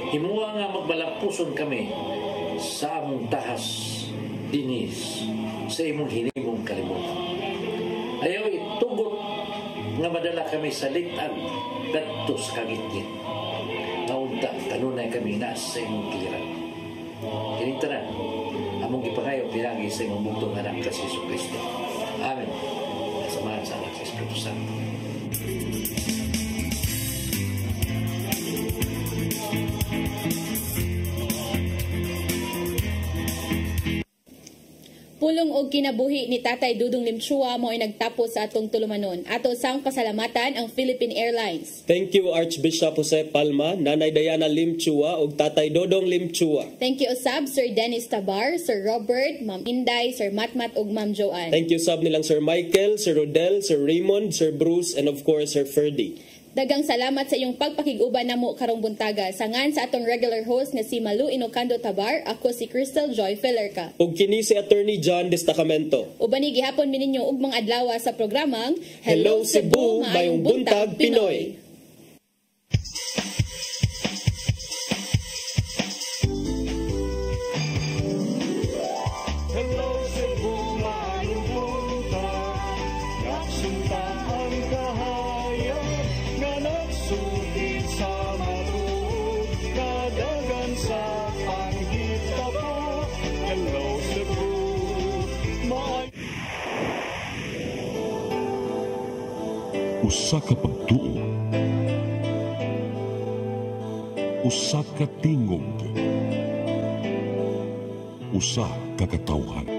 Himuwa nga magbalampuson kami sa among tahas dinis sa imong hinimong kalibutan. Ayaw itugot nga madala kami sa litag kadto sa kagitgit. Naunta, kanunay kami nasa imong kiliran. Kinitanan, among ipangayo pinagi sa imong bugtong anak ka si Jesu Cristo. Amen. Samahan sa anak sa Espiritu Santo. pulong og kinabuhi ni Tatay Dudong Limchua mo ay nagtapos sa atong tulumanon. Ato sang pasalamatan ang Philippine Airlines. Thank you Archbishop Jose Palma, Nanay Diana Limchua ug Tatay Dodong Limchua. Thank you usab Sir Dennis Tabar, Sir Robert, Ma'am Inday, Sir Matmat ug Ma'am Joanne. Thank you sab nilang Sir Michael, Sir Rodel, Sir Raymond, Sir Bruce, and of course Sir Ferdy. Dagang salamat sa iyong pagpakiguban namo karong buntaga. Sangan sa atong regular host nga si Malu Inocando Tabar, ako si Crystal Joy Felerca. Ug kini si Attorney John Destacamento. Ubani gihapon mininyo ug mga adlaw sa programang Hello Cebu, mayong buntag Pinoy. Usa ka pagtuo, usa ka tingog, usa ka katawhan.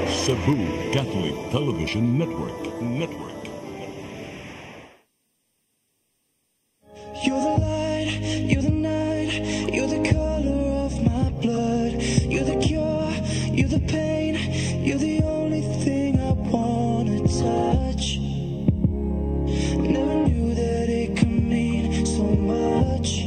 Cebu Catholic Television Network. You're the light, you're the night, you're the color of my blood. You're the cure, you're the pain, you're the only thing I wanna touch. Never knew that it could mean so much.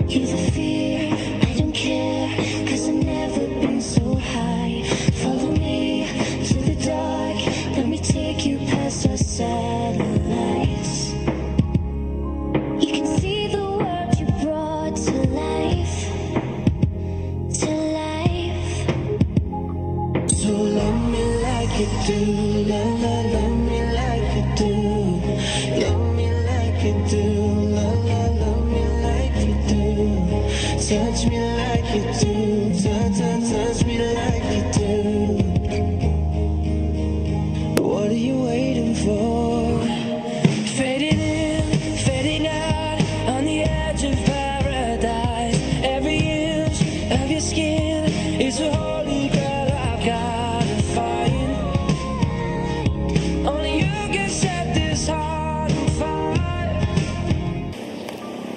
You're the fear, I don't care, 'cause I've never been so high. Follow me to the dark, let me take you past our satellites. You can see the world you brought to life, to life. So love me like you do, love me like you do. Love me like you do, love me like you do. Touch me like you do, touch me like you do. What are you waiting for? Fading in, fading out, on the edge of paradise. Every inch of your skin is a holy grail I've gotta find. Only you can set this heart on fire.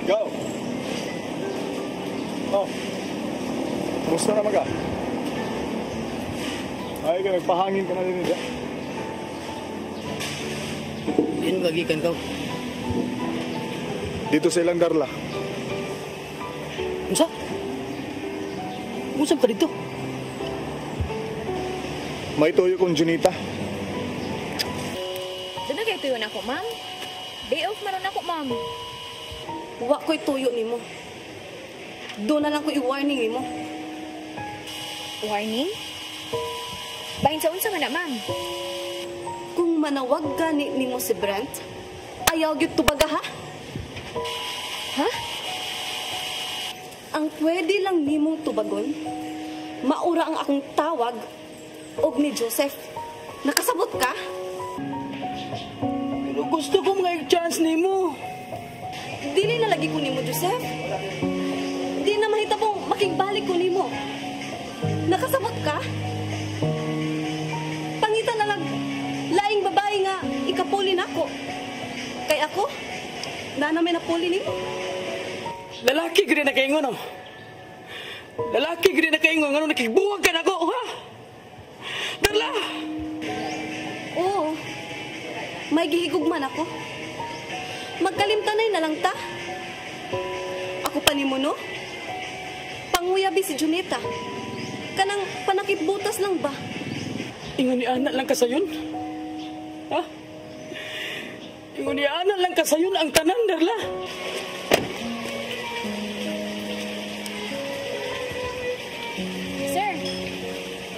Go! Oh, kumusta naman ka? Ay ka, nagpahangin ka na din dyan. Yan magikan ka. Dito sa ilang Darla. Unsa? Usap ka dito? May tuyo kong Junita. Doon na kayo tuyo na ako, ma'am. Day off maron ako, ma'am. Wa ko'y tuyo ni mo. Doon na lang ko i-warning ni mo. Warning? Bahin sa unsa man na, ma'am. Kung manawag ka ni mo si Brent, ayaw gyud tubaga, ha? Ha? Ang pwede lang nimong tubagon, maura ang akong tawag og ni Joseph. Nakasabot ka? Pero gusto ko mga chance ni mo. Dili na lagi ko nimo, Joseph. Di na mahita pong makigbalik ko nimo. Nakasabot ka? Pangita na lang laing babae nga ikapuli nako. Kay ako, na namin napuli nimo. Lalaki gini na kaingon, no? Lalaki gini na kaingon, ano nakigbuwag ka na ko, ha? Darla! Oo. May gihigugman ako. Magkalimtanay na lang ta. Ako pa ni mo, no? Panguyabi si Junita. Kanang panakit butas lang ba? Ingon ni anak lang ka sayon? Ha? Ingon ni anak lang ka sayon ang tanan, Darla? Sir,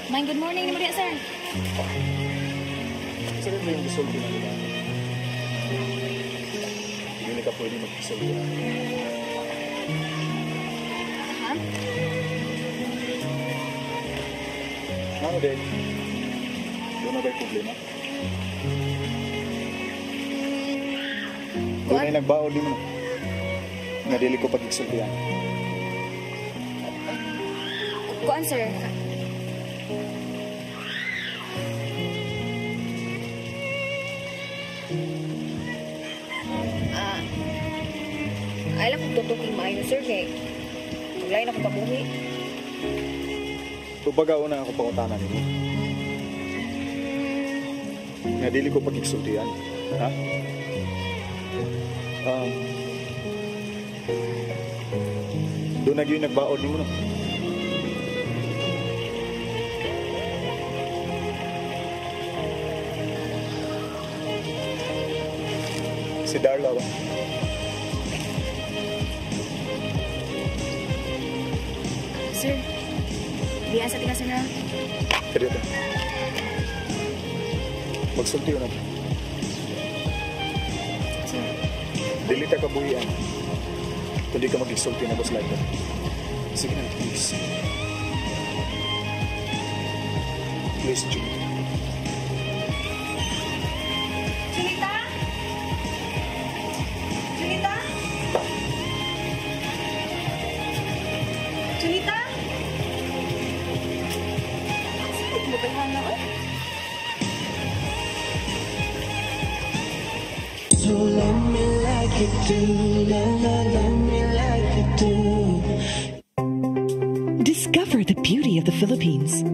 may good morning ni Maria, sir. Saan ba yung gusto ko na nila? Hindi ka pwede magkasabihan. Ha? Ano din? Doon na ba'y problema? Doon ay nagbaon din mo. Nga dili ko pag-igsultihan. Kuan, sir. Ay lang kung tutukin maayo, sir, kay lain ako pabuhi. Tubaga una ako pangutanan nimo. Nga dili ko pag-igsultihan. Ha? Doon na yun nagbaon nimo no. Si Darla ba? Sir, diyan sa tinasan na. Kaya ito. Magsultiyo na ito. Sir. Dili ka kabuhian. Kundi ka mag-igsulti na boss like that. Sige na, please. Please, June. Junita? Junita? Junita? Saan mo ba hanga, oy? So let me like it do, let me like it do. Discover the beauty of the Philippines.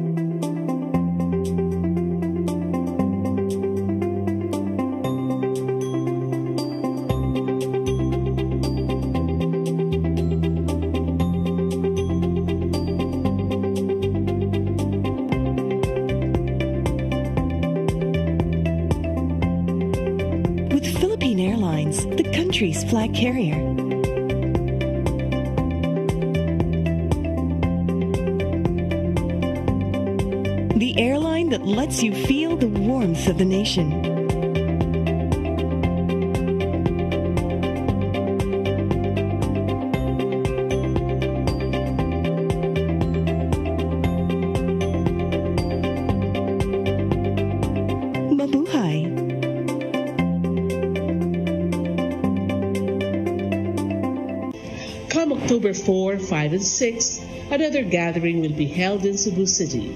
With Philippine Airlines, the country's flag carrier. The airline that lets you feel the warmth of the nation. Mabuhay! Come October 4, 5, and 6, another gathering will be held in Cebu City,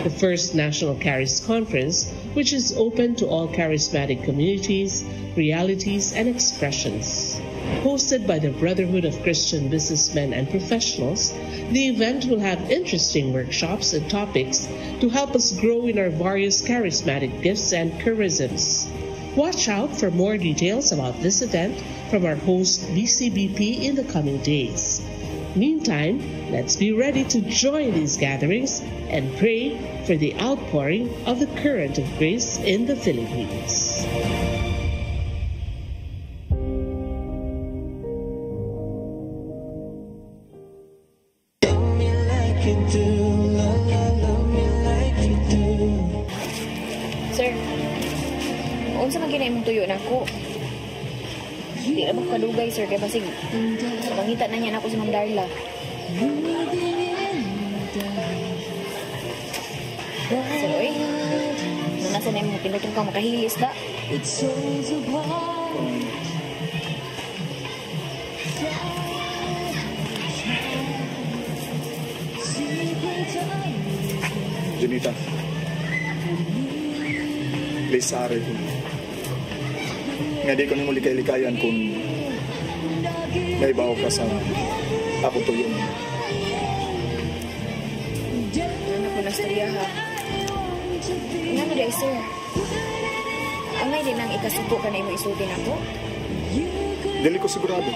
the first National Charis Conference, which is open to all charismatic communities, realities, and expressions. Hosted by the Brotherhood of Christian Businessmen and Professionals, the event will have interesting workshops and topics to help us grow in our various charismatic gifts and charisms. Watch out for more details about this event from our host BCBP in the coming days. Meantime, let's be ready to join these gatherings and pray for the outpouring of the current of grace in the Philippines. Sir, unsa man ginay mong tuyo nako? Di na ba kadugay, sir, kay basig pangita na niya nako si Ma'am Darla. Sir, oy, nasa na yung pinutong kang makahilis da. Junita. Please, sorry ko. Nga di ko nang likay-likayan kung naibaw ka sa ako to yun. Ano ko nastorya ha? Nga na day, sir. Angay din ang ikasuko ka na imo isutin ako? Dili ko sigurado.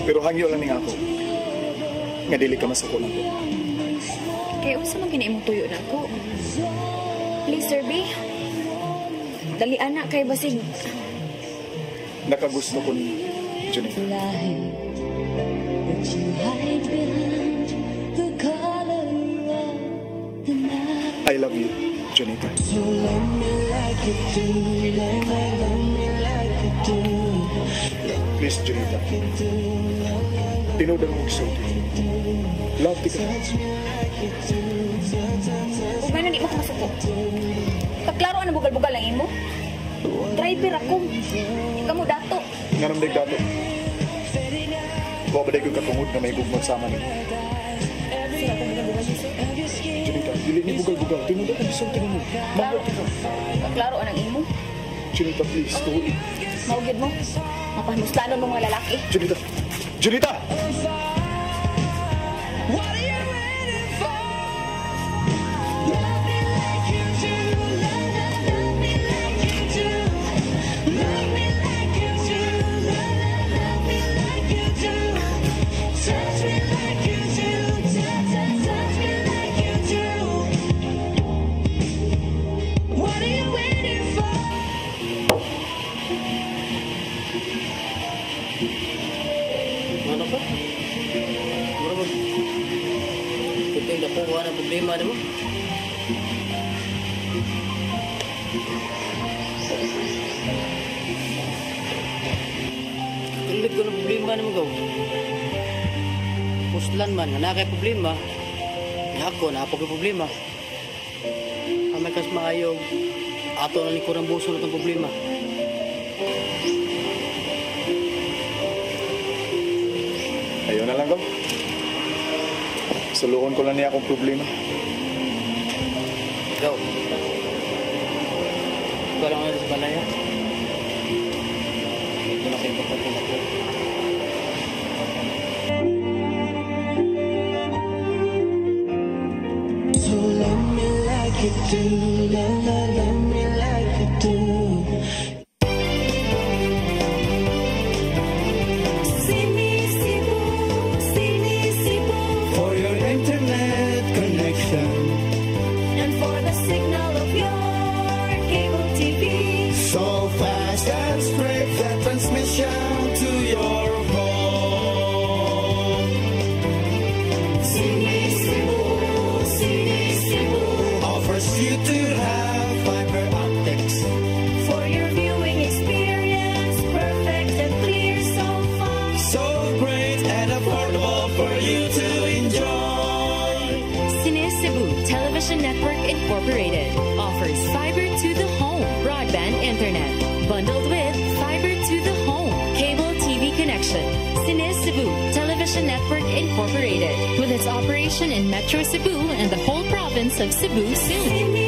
Pero hangyo lang ning ako. Nga dili ka masako lang ko. Kaya unsa man ginay imong tuyo nako? Please, sir, B. Dali anak kay basig. Nakagusto ko ni Junita. I love you, Junita. Please, Junita. Tinood ang magsulti. Love kita. Kung may di mo kumasuko. Kaklaro ang bugal-bugal lang imo. Driver ako. Ikaw mo dato. Nga naman dato. Huwag ba daig yung katungod na may gugmag sama niyo? Sila akong bugal-bugal dito. Junita, dili ni bugal-bugal. Tinunda ka bisong tinunod. Klaro. Klaro anang imo. Junita, please. Tuwi. Maugid mo. Mapahmuslanon mo mga lalaki. Junita! Junita! Ano ba? Mura mo. Kuting na po kuha ng problema na mo. Kulit ko ng problema na mo gaw. Puslan man, nga na kay problema. Ako, napag yung problema. Kamay kas maayo. Ato na ni kurang buso na itong problema. Ayaw na lang gaw. Suluon ko lang niya akong problema. Ikaw. Ikaw lang nga sa balaya. Ito na kayo pagkatulak ko. So love me like you do, love me like you do. For your internet connection And for the signal of your cable TV. so fast and straight the transmission to your home. Sini Cebu Offers you to have fiber optics. for your viewing experience, perfect and clear so far. So great and affordable for you to enjoy. Cine Cebu Television Network Incorporated offers fiber to the home broadband internet bundled with fiber to the home cable TV connection. Cine Cebu Television Network Incorporated with its operation in Metro Cebu and the whole province of Cebu soon.